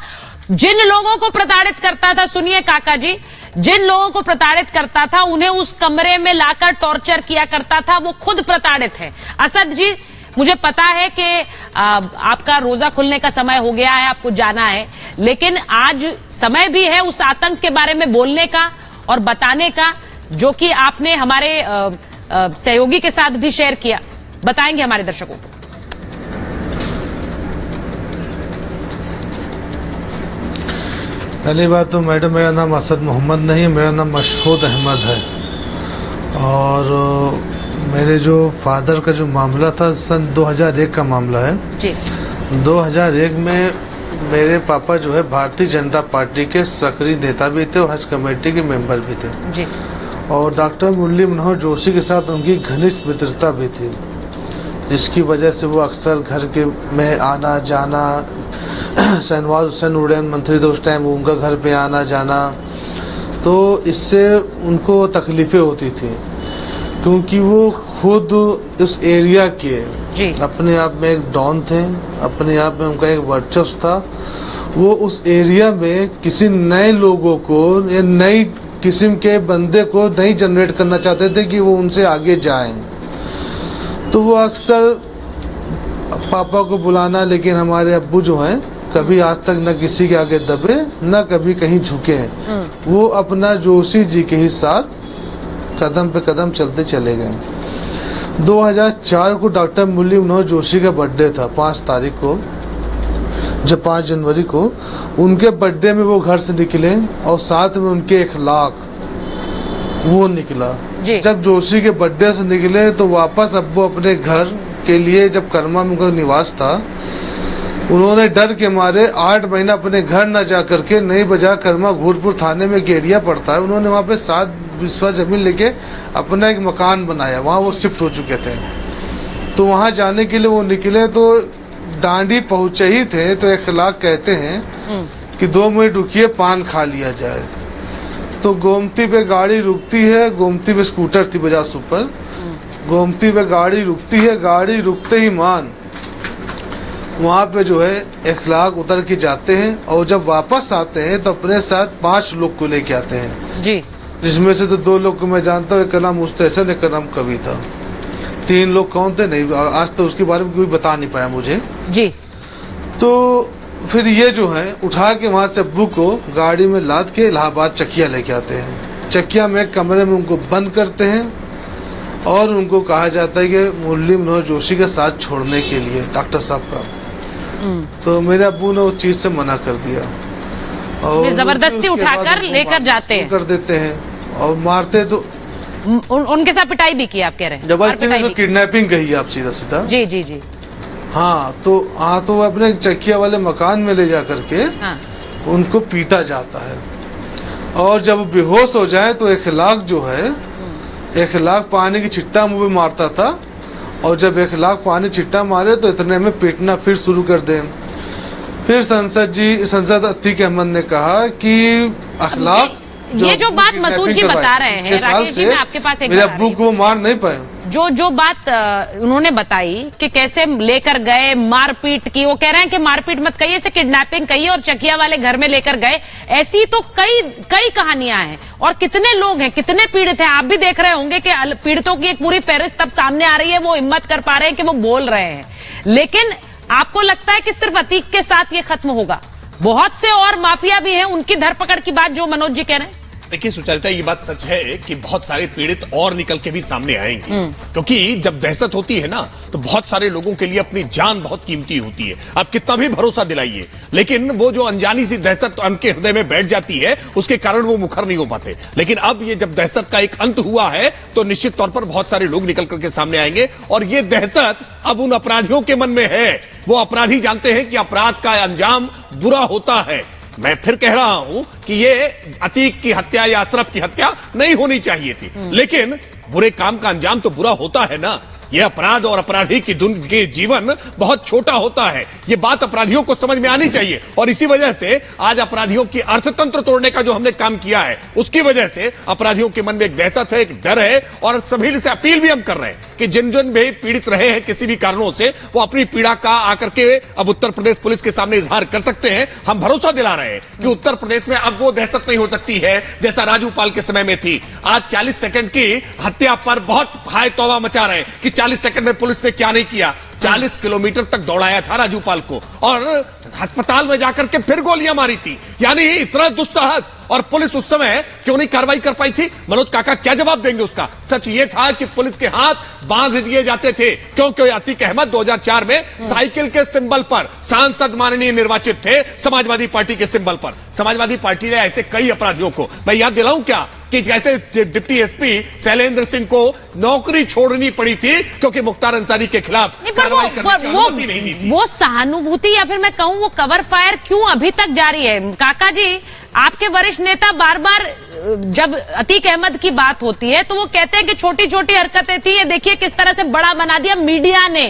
जिन लोगों को प्रताड़ित करता था, सुनिए काका जी, जिन लोगों को प्रताड़ित करता था उन्हें उस कमरे में लाकर टॉर्चर किया करता था, वो खुद प्रताड़ित है। असद जी, मुझे पता है कि आपका रोजा खुलने का समय हो गया है, आपको जाना है, लेकिन आज समय भी है उस आतंक के बारे में बोलने का और बताने का, जो कि आपने हमारे सहयोगी के साथ भी शेयर किया। बताएंगे हमारे दर्शकों को। पहली बात तो मैडम, मेरा नाम असद मोहम्मद नहीं है, मेरा नाम मशहूद अहमद है। और मेरे जो फादर का जो मामला था सन 2001 का मामला है जी। 2001 में मेरे पापा जो है भारतीय जनता पार्टी के सक्रिय नेता भी थे और हज कमेटी के मेंबर भी थे जी। और डॉक्टर मुरली मनोहर जोशी के साथ उनकी घनिष्ठ मित्रता भी थी, जिसकी वजह से वो अक्सर घर के में आना जाना, शहनवाज हुसैन उड़ैन मंत्री थे उस टाइम, उनका घर पे आना जाना, तो इससे उनको तकलीफें होती थी क्योंकि वो खुद उस एरिया के अपने आप में एक डॉन थे, अपने आप में उनका एक वर्चस्व था। वो उस एरिया में किसी नए लोगों को या नई किस्म के बंदे को नहीं जनरेट करना चाहते थे कि वो उनसे आगे जाएं। तो वो अक्सर पापा को बुलाना, लेकिन हमारे अब्बू जो हैं कभी आज तक न किसी के आगे दबे न कभी कहीं झुके हैं। वो अपना जोशी जी के ही साथ कदम पे कदम चलते चले गए। 2004 को डॉक्टर मुरली मनोहर जोशी का बर्थडे था, 5 तारीख को, जब 5 जनवरी को उनके बर्थडे में वो घर से निकले और साथ में उनके इखलाक वो निकला। जब जोशी के बर्थडे से निकले तो वापस अब्बू अपने घर के लिए, जब कर्मा में उनका निवास था, उन्होंने डर के मारे 8 महीना अपने घर न जा करके नई बाजार कर्मा घूरपुर थाने में एक एरिया पड़ता है, उन्होंने वहाँ पे 7 बिस्वा जमीन लेके अपना एक मकान बनाया, वहाँ वो शिफ्ट हो चुके थे। तो वहाँ जाने के लिए वो निकले तो डांडी पहुंचे ही थे तो इखलाक कहते हैं कि 2 मिनट रुकिए, पान खा लिया जाए। तो गोमती पे गाड़ी रुकती है, गोमती पे स्कूटर थी बजाज सुपर, गोमती पे गाड़ी रुकती है, गाड़ी रुकते ही मान वहाँ पे जो है इखलाक उतर के जाते हैं और जब वापस आते हैं तो अपने साथ 5 लोग को लेके आते हैं जी, जिसमें से तो 2 लोग को मैं जानता हूँ, एक का नाम मुस्तहसन, एक का नाम कवि था। 3 लोग कौन थे नहीं, आज तो उसके बारे में कोई बता नहीं पाया मुझे जी। तो फिर ये जो है उठा के वहाँ से अब्बू को गाड़ी में लाद के इलाहाबाद चकिया लेके आते हैं। चकिया में एक कमरे में उनको बंद करते हैं और उनको कहा जाता है कि मुरली मनोहर जोशी का साथ छोड़ने के लिए डॉक्टर साहब का। तो मेरे अब्बू ने उस चीज से मना कर दिया और जबरदस्ती उठाकर लेकर जाते हैं, कर देते हैं और मारते। तो उनके साथ पिटाई भी की, आप कह रहे हैं जबरदस्ती किडनैपिंग कही आप सीधा सीधा जी जी जी। हाँ तो अपने चकिया वाले मकान में ले जा करके उनको पीटा जाता है और जब बेहोश हो जाए तो इखलाक जो है, इखलाक पानी की छिट्टा मुंह में मारता था और जब इखलाक पानी छिट्टा मारे तो इतने में पीटना फिर शुरू कर दे। फिर संसद अतीक अहमद ने कहा कि अखलाक ये जो बात मसूद जी बता रहे हैं, राकेश जी, मैं आपके पास एक मेरे अब्बू को मार नहीं पाए जो बात उन्होंने बताई कि कैसे लेकर गए, मारपीट की, वो कह रहे हैं कि मारपीट मत कहिए, इसे किडनैपिंग कहिए और चकिया वाले घर में लेकर गए। ऐसी तो कई कहानियां हैं। और कितने लोग हैं, कितने पीड़ित हैं। आप भी देख रहे होंगे कि पीड़ितों की एक पूरी फहरिस्त तब सामने आ रही है, वो हिम्मत कर पा रहे हैं कि वो बोल रहे हैं। लेकिन आपको लगता है कि सिर्फ अतीक के साथ ये खत्म होगा? बहुत से और माफिया भी हैं, उनकी धरपकड़ की बात जो मनोज जी कह रहे हैं। देखिए सुचरिता, ये बात सच है कि बहुत सारे पीड़ित और निकल के भी सामने आएंगे, क्योंकि जब दहशत होती है ना, तो बहुत सारे लोगों के लिए अपनी जान बहुत कीमती होती है। आप कितना भी भरोसा दिलाइए, लेकिन वो जो अनजानी सी दहशत उनके हृदय में बैठ जाती है, उसके कारण वो मुखर नहीं हो पाते। लेकिन अब ये जब दहशत का एक अंत हुआ है, तो निश्चित तौर पर बहुत सारे लोग निकल करके सामने आएंगे। और ये दहशत अब उन अपराधियों के मन में है। वो अपराधी जानते हैं कि अपराध का अंजाम बुरा होता है। मैं फिर कह रहा हूं कि ये अतीक की हत्या या अशरफ की हत्या नहीं होनी चाहिए थी, लेकिन बुरे काम का अंजाम तो बुरा होता है ना। ये अपराध और अपराधी के जीवन बहुत छोटा होता है। ये बात अपराधियों को समझ में आनी चाहिए। और इसी वजह से आज अपराधियों की अर्थतंत्र तोड़ने का जो हमने काम किया है, उसकी वजह से अपराधियों के मन में एक दहशत है, एक डर है। और सभी से अपील भी हम कर रहे हैं कि जिन जिन भी पीड़ित रहे हैं किसी भी कारणों से, वो अपनी पीड़ा का आकर के अब उत्तर प्रदेश पुलिस के सामने इजहार कर सकते हैं। हम भरोसा दिला रहे हैं कि उत्तर प्रदेश में अब वो दहशत नहीं हो सकती है जैसा राजू पाल के समय में थी। आज 40 सेकंड की हत्या पर बहुत हाय तौबा मचा रहे हैं कि 40 सेकंड में पुलिस ने क्या नहीं किया। 40 किलोमीटर तक दौड़ाया था राजू पाल को, और अस्पताल में जाकर के फिर गोलियां मारी थी। यानी इतना दुस्साहस, और पुलिस उस समय क्यों नहीं कार्रवाई कर पाई थी? मनोज काका क्या जवाब देंगे उसका? सच ये था कि पुलिस के हाथ बांध दिए जाते थे, क्योंकि अतीक अहमद 2004 में साइकिल के सिंबल पर सांसद माननीय निर्वाचित थे, समाजवादी पार्टी के सिंबल पर। समाजवादी पार्टी ने ऐसे कई अपराधियों को, मैं याद दिलाऊं क्या, कि जैसे डिप्टी एसपी शैलेंद्र सिंह को नौकरी छोड़नी पड़ी थी क्योंकि मुख्तार अंसारी के खिलाफ कार्रवाई करने की अनुमति नहीं दी थी। वो सहानुभूति या फिर मैं कहूं वो कवर फायर क्यों अभी तक जारी है? काका जी, आपके वरिष्ठ नेता बार बार जब अतीक अहमद की बात होती है तो वो कहते हैं कि छोटी छोटी हरकतें थी, ये देखिए किस तरह से बड़ा बना दिया मीडिया ने।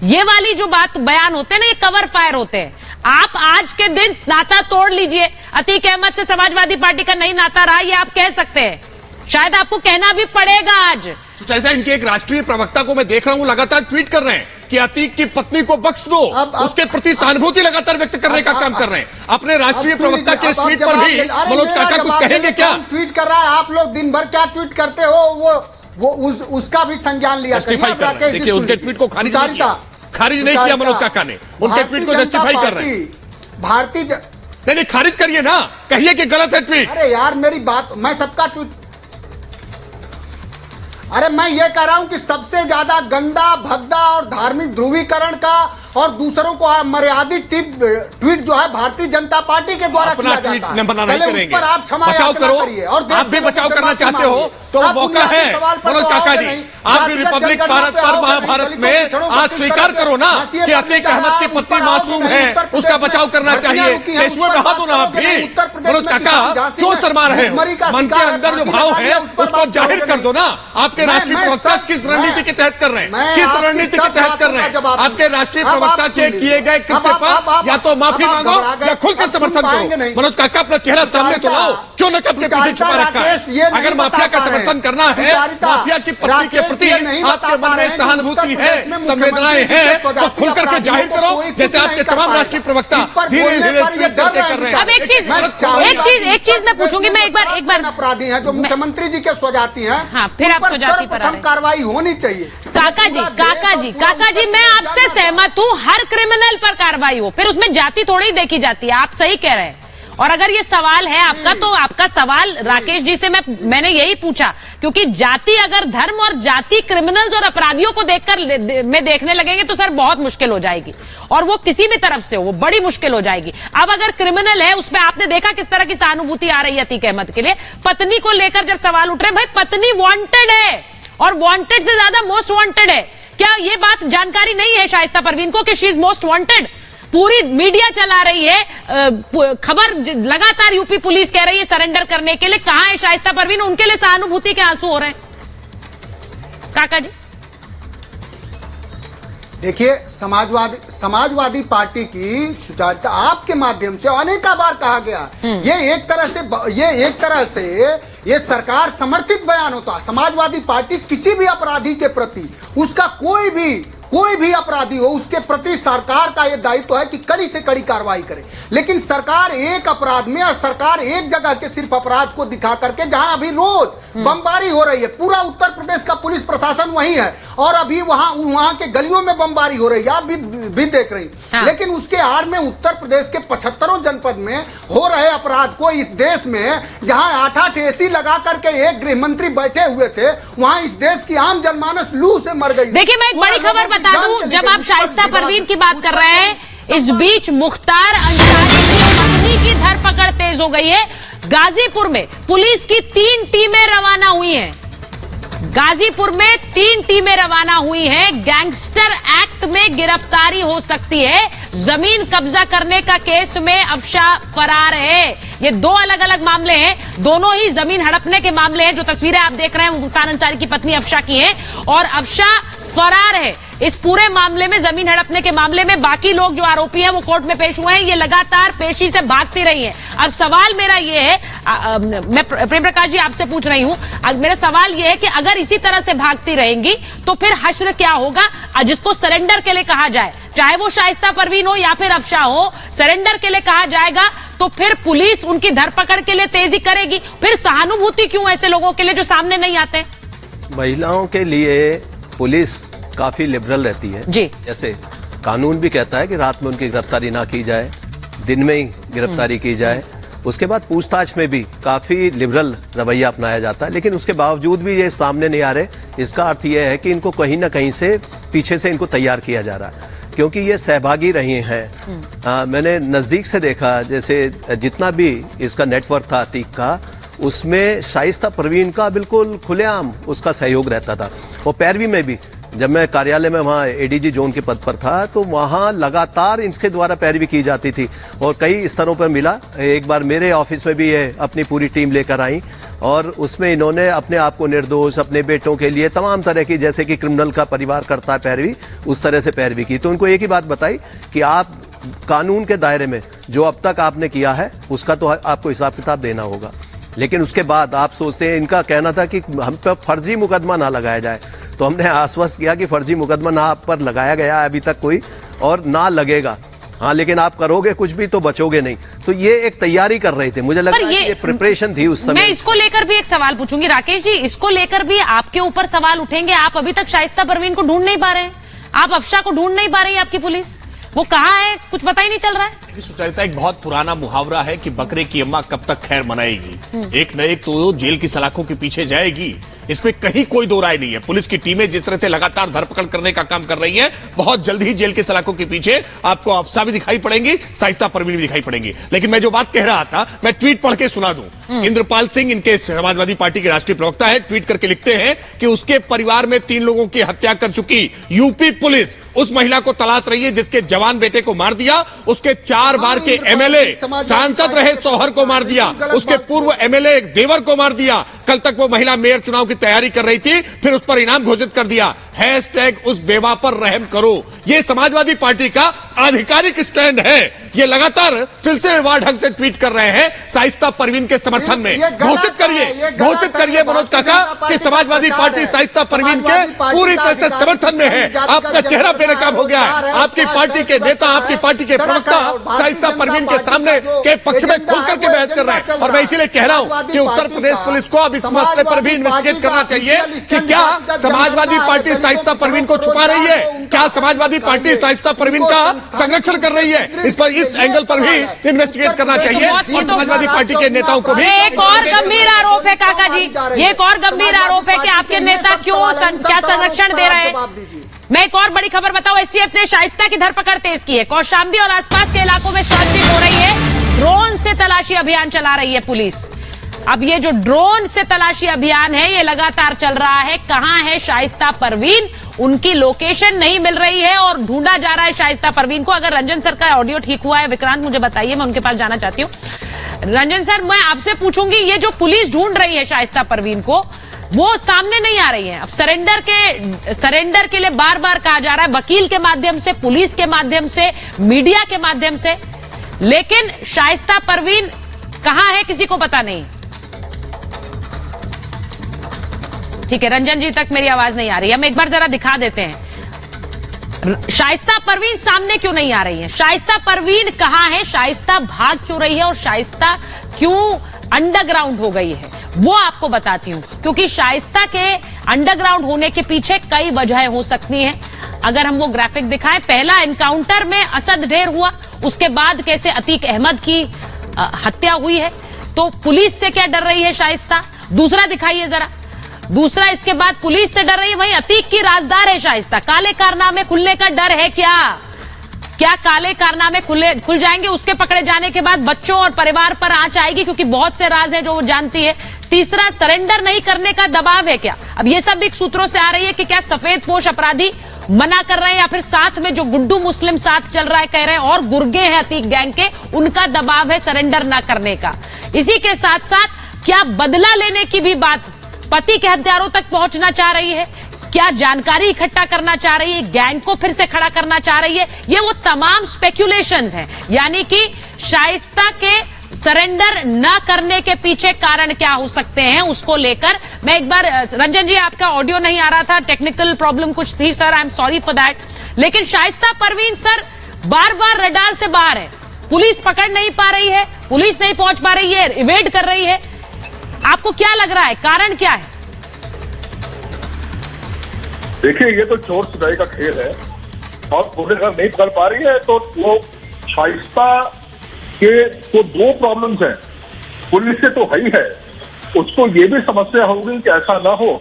ये वाली जो बात बयान होते हैं ना, ये कवर फायर होते हैं। आप आज के दिन नाता तोड़ लीजिए, अतीक अहमद से समाजवादी पार्टी का नहीं नाता रहा, ये आप कह सकते हैं। शायद आपको कहना भी पड़ेगा आज। सुचरिता, इनके एक राष्ट्रीय प्रवक्ता को मैं देख रहा हूं लगातार ट्वीट कर रहे हैं कि अतीक की पत्नी को बख्श दो, उसके प्रति सहानुभूति लगातार व्यक्त करने का काम कर रहे हैं। अपने राष्ट्रीय प्रवक्ता के इस ट्वीट पर भी मनोज काका कुछ कहेंगे क्या? ट्वीट कर रहा है, आप लोग दिन भर क्या ट्वीट करते हो, वो उसका भी संज्ञान लिया। देखिए, उनके ट्वीट को खारिज नहीं किया मनोज काका ने, उनके ट्वीट को जस्टिफाई कर रहे हैं। भारतीय नहीं, खारिज करिए ना, कहिए कि गलत है ट्वीट। अरे यार मेरी बात, मैं सबका ट्वीट, अरे मैं ये कह रहा हूं कि सबसे ज्यादा गंदा, भद्दा और धार्मिक ध्रुवीकरण का और दूसरों को मर्यादित ट्वीट जो है भारतीय जनता पार्टी के द्वारा किया जाता है। पहले उस पर आप क्षमा याचना करिए। और आप भी बचाव करना चाहते हो तो मौका है मनोज काका जी, आप भी रिपब्लिक भारत पर महाभारत में आज स्वीकार करो ना कि अतीक अहमद की पत्नी मासूम है, उसका बचाव करना चाहिए। इसमें बहा दो ना आप भी। मनोज काका क्यों शर्मा रहे हो? मन के अंदर जो भाव है उसको जाहिर कर दो ना। आपके राष्ट्रीय प्रवक्ता किस रणनीति के तहत कर रहे हैं? किस रणनीति के तहत कर रहे हैं? आपके राष्ट्रीय प्रवक्ता के किए गए कृत्य पर या तो माफी मांगो या खुलकर समर्थन करो। मनोज काका, अपना चेहरा सामने तो लाओ, क्यों नकब के पीछे छुपा रखा है? अगर माफिया का समर्थन करना है, माफिया की पत्नी के प्रति आपके मन में सहानुभूति है, संवेदनाएं हैं, तो खुल करके जाहिर करो, जैसे आपके तमाम राष्ट्रीय प्रवक्ता धीरे धीरे ट्वीट करके कर रहे हैं। अब एक चीज मैं पूछूंगी, मैं एक बार अपराधी हैं जो मुख्यमंत्री जी के स्वजाती हैं, हाँ, फिर आप स्वजाती पर कार्रवाई होनी चाहिए। काका जी, मैं आपसे सहमत हूं, हर क्रिमिनल पर कार्रवाई हो, फिर उसमें जाति थोड़ी देखी जाती है। आप सही कह रहे हैं। और अगर ये सवाल है आपका, तो आपका सवाल राकेश जी से मैंने यही पूछा, क्योंकि जाति, अगर धर्म और जाति क्रिमिनल्स और अपराधियों को में देखने लगेंगे तो सर बहुत मुश्किल हो जाएगी। और वो किसी भी तरफ से हो, वो बड़ी मुश्किल हो जाएगी। अब अगर क्रिमिनल है, उसमें आपने देखा किस तरह की सहानुभूति आ रही है अतीक अहमद के लिए। पत्नी को लेकर जब सवाल उठ रहे, भाई पत्नी वांटेड है, और वांटेड से ज्यादा मोस्ट वांटेड है। क्या ये बात जानकारी नहीं है शाइस्ता परवीन को कि शी इज मोस्ट वांटेड? पूरी मीडिया चला रही है, खबर लगातार यूपी पुलिस कह रही है सरेंडर करने के लिए। कहां है शाइस्ता परवीन? उनके लिए सहानुभूति के आंसू हो रहे हैं। काका जी, देखिए, समाजवादी पार्टी की सुचारिता आपके माध्यम से अनेक बार कहा गया, ये एक तरह से ये सरकार समर्थित बयान होता। समाजवादी पार्टी किसी भी अपराधी के प्रति, उसका कोई भी अपराधी हो, उसके प्रति सरकार का यह दायित्व है कि कड़ी से कड़ी कार्रवाई करे। लेकिन सरकार एक अपराध में और सरकार एक जगह के सिर्फ अपराध को दिखा करके, जहां अभी रोज बमबारी हो रही है, पूरा उत्तर प्रदेश का पुलिस प्रशासन वही है और अभी वहां के गलियों में बमबारी हो रही है, आप भी देख रही। हाँ। लेकिन उसके आड़ में उत्तर प्रदेश के 75 जनपद में हो रहे अपराध को, इस देश में जहां 8-8 एसी लगा करके एक गृह मंत्री बैठे हुए थे, वहां इस देश की आम जनमानस लू से मर गई। देखिए, मैं एक बड़ी खबर बता दूं, जब आप शाइस्ता परवीन की बात कर रहे हैं, इस बीच मुख्तार अंसारी की पत्नी की धरपकड़ तेज हो गई है। गाजीपुर में पुलिस की 3 टीमें रवाना हुई हैं। गाजीपुर में 3 टीमें रवाना हुई हैं। गैंगस्टर एक्ट में गिरफ्तारी हो सकती है। जमीन कब्जा करने का केस में अफशा फरार है। ये 2 अलग अलग मामले हैं, दोनों ही जमीन हड़पने के मामले हैं। जो तस्वीरें आप देख रहे हैं मुख्तार अंसारी की पत्नी अफशा की है और अफशा फरार है। इस पूरे मामले में, जमीन हड़पने के मामले में, बाकी लोग जो आरोपी हैं वो कोर्ट में पेश हुए हैं। ये लगातार पेशी से भागती रही हैं। अब सवाल मेरा ये है, मैं प्रेम प्रकाश जी आपसे पूछ रही हूं, मेरा सवाल ये है कि अगर इसी तरह से भागती रहेंगी तो फिर हश्र क्या होगा? जिसको सरेंडर के लिए कहा जाए, चाहे वो शाइस्ता परवीन हो या फिर अफशा हो, सरेंडर के लिए कहा जाएगा तो फिर पुलिस उनकी धरपकड़ के लिए तेजी करेगी। फिर सहानुभूति क्यों ऐसे लोगों के लिए जो सामने नहीं आते? महिलाओं के लिए पुलिस काफी लिबरल रहती है जी। जैसे कानून भी कहता है कि रात में उनकी गिरफ्तारी ना की जाए, दिन में ही गिरफ्तारी की जाए। उसके बाद पूछताछ में भी काफी लिबरल रवैया अपनाया जाता है। लेकिन उसके बावजूद भी ये सामने नहीं आ रहे, इसका अर्थ ये है कि इनको कहीं ना कहीं से पीछे से इनको तैयार किया जा रहा है, क्योंकि ये सहभागी रहे हैं। मैंने नजदीक से देखा, जैसे जितना भी इसका नेटवर्क था अतीक का, उसमें शाइस्ता परवीन का बिल्कुल खुलेआम उसका सहयोग रहता था। और पैरवी में भी, जब मैं कार्यालय में वहाँ एडीजी जोन के पद पर था, तो वहाँ लगातार इनके द्वारा पैरवी की जाती थी और कई स्तरों पर मिला। एक बार मेरे ऑफिस में भी ये अपनी पूरी टीम लेकर आई और उसमें इन्होंने अपने आप को निर्दोष, अपने बेटों के लिए तमाम तरह की, जैसे कि क्रिमिनल का परिवार करता है पैरवी, उस तरह से पैरवी की। तो उनको एक ही बात बताई कि आप कानून के दायरे में जो अब तक आपने किया है उसका तो आपको हिसाब किताब देना होगा। लेकिन उसके बाद आप सोचते हैं, इनका कहना था कि हम पर फर्जी मुकदमा ना लगाया जाए, तो हमने आश्वस्त किया कि फर्जी मुकदमा ना आप पर लगाया गया है अभी तक कोई और ना लगेगा। हाँ, लेकिन आप करोगे कुछ भी तो बचोगे नहीं। तो ये एक तैयारी कर रहे थे, मुझे लग रहा है ये प्रिपरेशन थी उस समय। मैं इसको लेकर भी एक सवाल पूछूंगी राकेश जी, इसको लेकर भी आपके ऊपर सवाल उठेंगे। आप अभी तक शाइस्ता परवीन को ढूंढ नहीं पा रहे हैं, आप अफशा को ढूंढ नहीं पा रही है आपकी पुलिस, वो कहाँ है कुछ पता ही नहीं चल रहा है। सुचरिता, एक बहुत पुराना मुहावरा है कि बकरे की अम्मा कब तक खैर मनाएगी, एक न एक तो जेल की सलाखों के पीछे जाएगी, इसमें कहीं कोई दो राय नहीं है। पुलिस की टीमें जिस तरह से लगातार धरपकड़ करने का काम कर रही हैं, बहुत जल्द ही जेल के सलाखों के पीछे आपको अफशा भी दिखाई पड़ेंगी, शाइस्ता परवीन भी दिखाई पड़ेंगी। लेकिन मैं जो बात कह रहा था, मैं ट्वीट पढ़ के सुना दूं। इंद्रपाल सिंह, इनके समाजवादी पार्टी के राष्ट्रीय प्रवक्ता है, ट्वीट करके लिखते हैं कि उसके परिवार में 3 लोगों की हत्या कर चुकी यूपी पुलिस उस महिला को तलाश रही है जिसके जवान बेटे को मार दिया, उसके 4 बार के एमएलए सांसद रहे शौहर को मार दिया, उसके पूर्व एमएलए एक देवर को मार दिया। कल तक वो महिला मेयर चुनाव की तैयारी कर रही थी, फिर उस पर इनाम घोषित कर दिया। हैशटैग उस बेवा पर रहम करो, ये समाजवादी पार्टी का आधिकारिक स्टैंड है। ये लगातार सिलसिलेवार ढंग से ट्वीट कर रहे हैं शाइस्ता परवीन के समर्थन में। घोषित करिए मनोज काका कि समाजवादी पार्टी शाइस्ता परवीन के पूरी तरह से समर्थन में है। आपका चेहरा बेनकाब हो गया है, आपकी पार्टी के नेता, आपकी पार्टी के प्रवक्ता शाइस्ता परवीन के सामने के पक्ष में खुल करके बहस कर रहे हैं। और मैं इसीलिए कह रहा हूं कि उत्तर प्रदेश पुलिस को अब इस मसले पर भी इन्वेस्टिगेट करना चाहिए कि क्या समाजवादी पार्टी शाइस्ता परवीन को छुपा रही है, क्या समाजवादी पार्टी शाइस्ता परवीन का संरक्षण कर रही है। इस पर, इस एंगल पर भी इन्वेस्टिगेट करना चाहिए और समाजवादी पार्टी के नेताओं को भी। एक और गंभीर आरोप है काका जी, ये एक और गंभीर आरोप है कि आपके नेता क्यों क्या संरक्षण दे रहे हैं। मैं एक और बड़ी खबर बताऊं, एसटीएफ ने शाइस्ता की धरपकड़ तेज की है। कौशाम्बी और आसपास के इलाकों में सर्चिंग हो रही है, ड्रोन से तलाशी अभियान चला रही है पुलिस। अब ये जो ड्रोन से तलाशी अभियान है, ये लगातार चल रहा है। कहां है शाइस्ता परवीन, उनकी लोकेशन नहीं मिल रही है और ढूंढा जा रहा है शाइस्ता परवीन को। अगर रंजन सर का ऑडियो ठीक हुआ है, विक्रांत मुझे बताइए, मैं उनके पास जाना चाहती हूँ। रंजन सर, मैं आपसे पूछूंगी, ये जो पुलिस ढूंढ रही है शाइस्ता परवीन को, वो सामने नहीं आ रही है। अब सरेंडर के लिए बार बार कहा जा रहा है, वकील के माध्यम से, पुलिस के माध्यम से, मीडिया के माध्यम से, लेकिन शाइस्ता परवीन कहां है किसी को पता नहीं। ठीक है, रंजन जी तक मेरी आवाज नहीं आ रही है, हम एक बार जरा दिखा देते हैं। शाइस्ता परवीन सामने क्यों नहीं आ रही है? शाइस्ता परवीन कहां है? शाइस्ता भाग क्यों रही है? और शाइस्ता क्यों अंडरग्राउंड हो गई है, वो आपको बताती हूं। क्योंकि शाइस्ता के अंडरग्राउंड होने के पीछे कई वजहें हो सकती हैं। अगर हम वो ग्राफिक दिखाएं, पहला एनकाउंटर में असद ढेर हुआ, उसके बाद कैसे अतीक अहमद की हत्या हुई है, तो पुलिस से क्या डर रही है शाइस्ता? दूसरा दिखाइए जरा। दूसरा, इसके बाद पुलिस से डर रही है, वही अतीक की राजदार है शाइस्ता। काले कारनामे खुलने का डर है क्या? क्या काले कारनामे खुल जाएंगे? उसके पकड़े जाने के बाद बच्चों और परिवार पर आंच आएगी, क्योंकि बहुत से राज हैं जो वो जानती है। तीसरा, सरेंडर नहीं करने का दबाव है क्या? अब ये सब भी सूत्रों से आ रही है कि क्या सफेद पोश अपराधी मना कर रहे हैं, या फिर साथ में जो गुड्डू मुस्लिम साथ चल रहा है कह रहे हैं, और गुर्गे हैं अतीक गैंग के, उनका दबाव है सरेंडर ना करने का। इसी के साथ साथ क्या बदला लेने की भी बात पति के हत्यारों तक पहुंचना चाह रही है? क्या जानकारी इकट्ठा करना चाह रही है? गैंग को फिर से खड़ा करना चाह रही है? ये वो तमाम स्पेक्यूलेशंस हैं। यानी कि शाइस्ता के सरेंडर न करने के पीछे कारण क्या हो सकते हैं, उसको लेकर मैं एक बार, रंजन जी आपका ऑडियो नहीं आ रहा था, टेक्निकल प्रॉब्लम कुछ थी sir, I am sorry for that. लेकिन शाइस्ता परवीन सर बार बार रडार से बाहर है, पुलिस पकड़ नहीं पा रही है, पुलिस नहीं पहुंच पा रही है, इवेड कर रही है। आपको क्या लग रहा है, कारण क्या है? देखिए, ये तो चोर सिपाही का खेल है, और पुलिस अगर नहीं पकड़ पा रही है तो वो शाइस्ता के तो दो प्रॉब्लम्स हैं। पुलिस से तो है ही है, उसको ये भी समस्या होगी कि ऐसा ना हो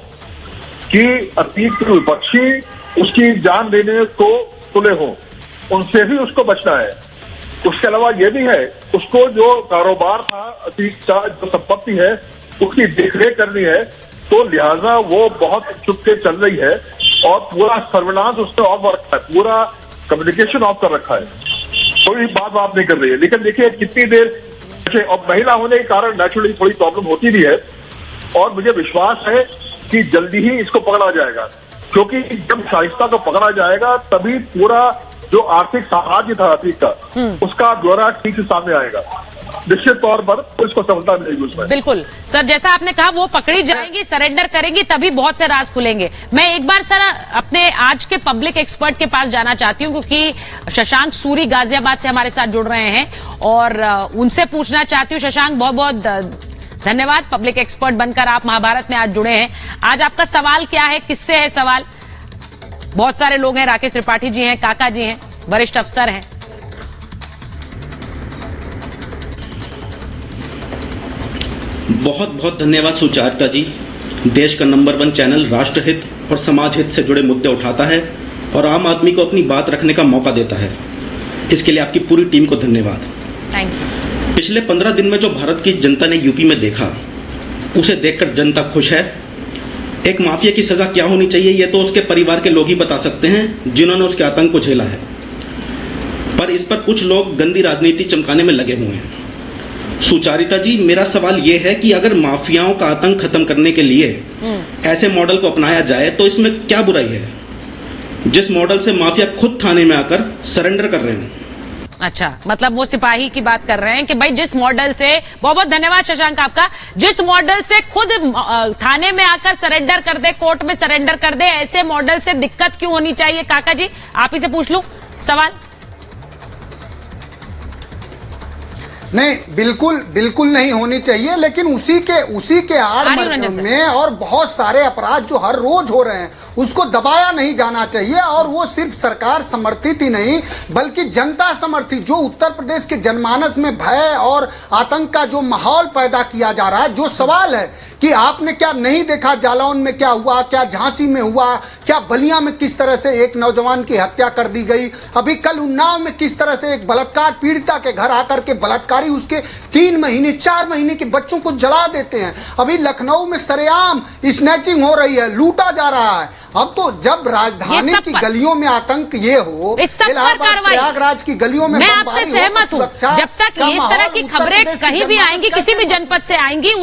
कि अतीक के विपक्षी उसकी जान लेने को तुले हो, उनसे भी उसको बचना है। उसके अलावा ये भी है, उसको जो कारोबार था अतीक का, जो संपत्ति है, उसकी देखरेख करनी है, तो लिहाजा वो बहुत चुपके चल रही है, और पूरा सर्विलांस उसने ऑफ रखा है, पूरा कम्युनिकेशन ऑफ कर रखा है, कोई बात नहीं कर रही है। लेकिन देखिए कितनी देर, और महिला होने के कारण नेचुरली थोड़ी प्रॉब्लम होती भी है, और मुझे विश्वास है कि जल्दी ही इसको पकड़ा जाएगा, क्योंकि जब शाइस्ता को पकड़ा जाएगा तभी पूरा जो आर्थिक साम्राज्य था अतीक का, उसका ब्यौरा ठीक से सामने आएगा। निश्चित तौर पर उसको सफलता मिलेगी उसमें। बिल्कुल सर, जैसा आपने कहा, वो पकड़ी जाएंगी, सरेंडर करेंगी, तभी बहुत से राज खुलेंगे। मैं एक बार सर अपने आज के पब्लिक एक्सपर्ट के पास जाना चाहती हूँ, क्योंकि शशांक सूरी गाजियाबाद से हमारे साथ जुड़ रहे हैं, और उनसे पूछना चाहती हूँ। शशांक, बहुत बहुत धन्यवाद, पब्लिक एक्सपर्ट बनकर आप महाभारत में आज जुड़े हैं। आज आपका सवाल क्या है, किससे है सवाल? बहुत सारे लोग हैं, राकेश त्रिपाठी जी हैं, काका जी हैं, वरिष्ठ अफसर हैं। बहुत बहुत धन्यवाद सुचारिता जी। देश का नंबर 1 चैनल राष्ट्रहित और समाज हित से जुड़े मुद्दे उठाता है और आम आदमी को अपनी बात रखने का मौका देता है। इसके लिए आपकी पूरी टीम को धन्यवाद। Thank you. पिछले 15 दिन में जो भारत की जनता ने यूपी में देखा, उसे देखकर जनता खुश है। एक माफिया की सजा क्या होनी चाहिए, यह तो उसके परिवार के लोग ही बता सकते हैं, जिन्होंने उसके आतंक को झेला है। पर इस पर कुछ लोग गंदी राजनीति चमकाने में लगे हुए हैं। सुचारिता जी, मेरा सवाल यह है कि अगर माफियाओं का आतंक खत्म करने के लिए ऐसे मॉडल को अपनाया जाए तो इसमें क्या बुराई है, जिस मॉडल से माफिया खुद थाने में आकर सरेंडर कर रहे हैं? अच्छा, मतलब वो सिपाही की बात कर रहे हैं कि भाई जिस मॉडल से, बहुत बहुत धन्यवाद शशांक आपका, जिस मॉडल से खुद थाने में आकर सरेंडर कर दे, कोर्ट में सरेंडर कर दे, ऐसे मॉडल से दिक्कत क्यों होनी चाहिए? काका जी, आप ही से पूछ लूं सवाल। नहीं, बिल्कुल नहीं होनी चाहिए, लेकिन उसी के आड़ में और बहुत सारे अपराध जो हर रोज हो रहे हैं उसको दबाया नहीं जाना चाहिए। और वो सिर्फ सरकार समर्थित ही नहीं, बल्कि जनता समर्थित, जो उत्तर प्रदेश के जनमानस में भय और आतंक का जो माहौल पैदा किया जा रहा है। जो सवाल है कि आपने क्या नहीं देखा, जालौन में क्या हुआ, क्या झांसी में हुआ, क्या बलिया में किस तरह से एक नौजवान की हत्या कर दी गई, अभी कल उन्नाव में किस तरह से एक बलात्कार पीड़िता के घर आकर के बलात्कार उसके 3 महीने 4 महीने के बच्चों को जला देते हैं। अभी लखनऊ में सरेआम स्नैचिंग हो रही है, लूटा जा रहा है। अब तो जब राजधानी की गलियों में आतंक ये हो, इलाहाबाद प्रयागराज की गलियों में, मैं आपसे सहमत हूं। जब तक इस तरह की खबरें कहीं भी आएंगी, किसी भी जनपद से आएंगी,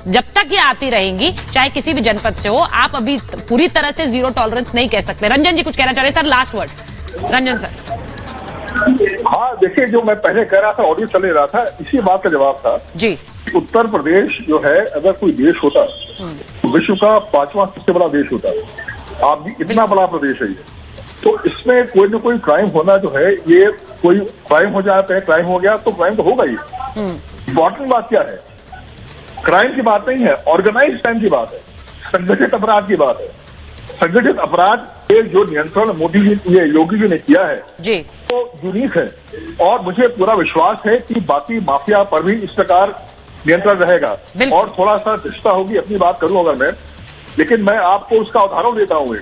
जब तक ये आती रहेंगी, चाहे किसी भी जनपद से हो, आप अभी पूरी तरह से जीरो टॉलरेंस नहीं कह सकते। रंजन जी कुछ कहना चाह रहे हैं? Sir last word Ranjan sir. हाँ देखिए, जो मैं पहले कह रहा था, ऑडियो चले रहा था, इसी बात का जवाब था जी। उत्तर प्रदेश जो है, अगर कोई देश होता तो विश्व का 5वां सबसे बड़ा देश होता है। आप भी इतना बड़ा प्रदेश है ये, तो इसमें कोई ना कोई क्राइम होना जो है, ये कोई क्राइम हो जाता है, क्राइम हो गया तो क्राइम तो होगा ही। इम्पोर्टेंट बात क्या है, क्राइम की बात नहीं है, ऑर्गेनाइज क्राइम की बात है, संगठित अपराध की बात है। संगठित अपराध के जो नियंत्रण मोदी जी, ये योगी जी ने किया है जी, तो यूनिक है, और मुझे पूरा विश्वास है कि बाकी माफिया पर भी इस प्रकार नियंत्रण रहेगा। और थोड़ा सा दृष्टा होगी, अपनी बात करूं अगर मैं, लेकिन मैं आपको उसका उदाहरण देता हूं।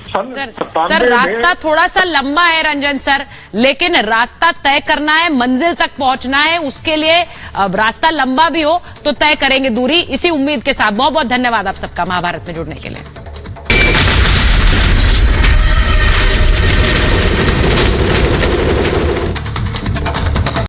सर रास्ता थोड़ा सा लंबा है रंजन सर, लेकिन रास्ता तय करना है, मंजिल तक पहुंचना है, उसके लिए अब रास्ता लंबा भी हो तो तय करेंगे दूरी। इसी उम्मीद के साथ बहुत बहुत धन्यवाद आप सबका महाभारत में जुड़ने के लिए।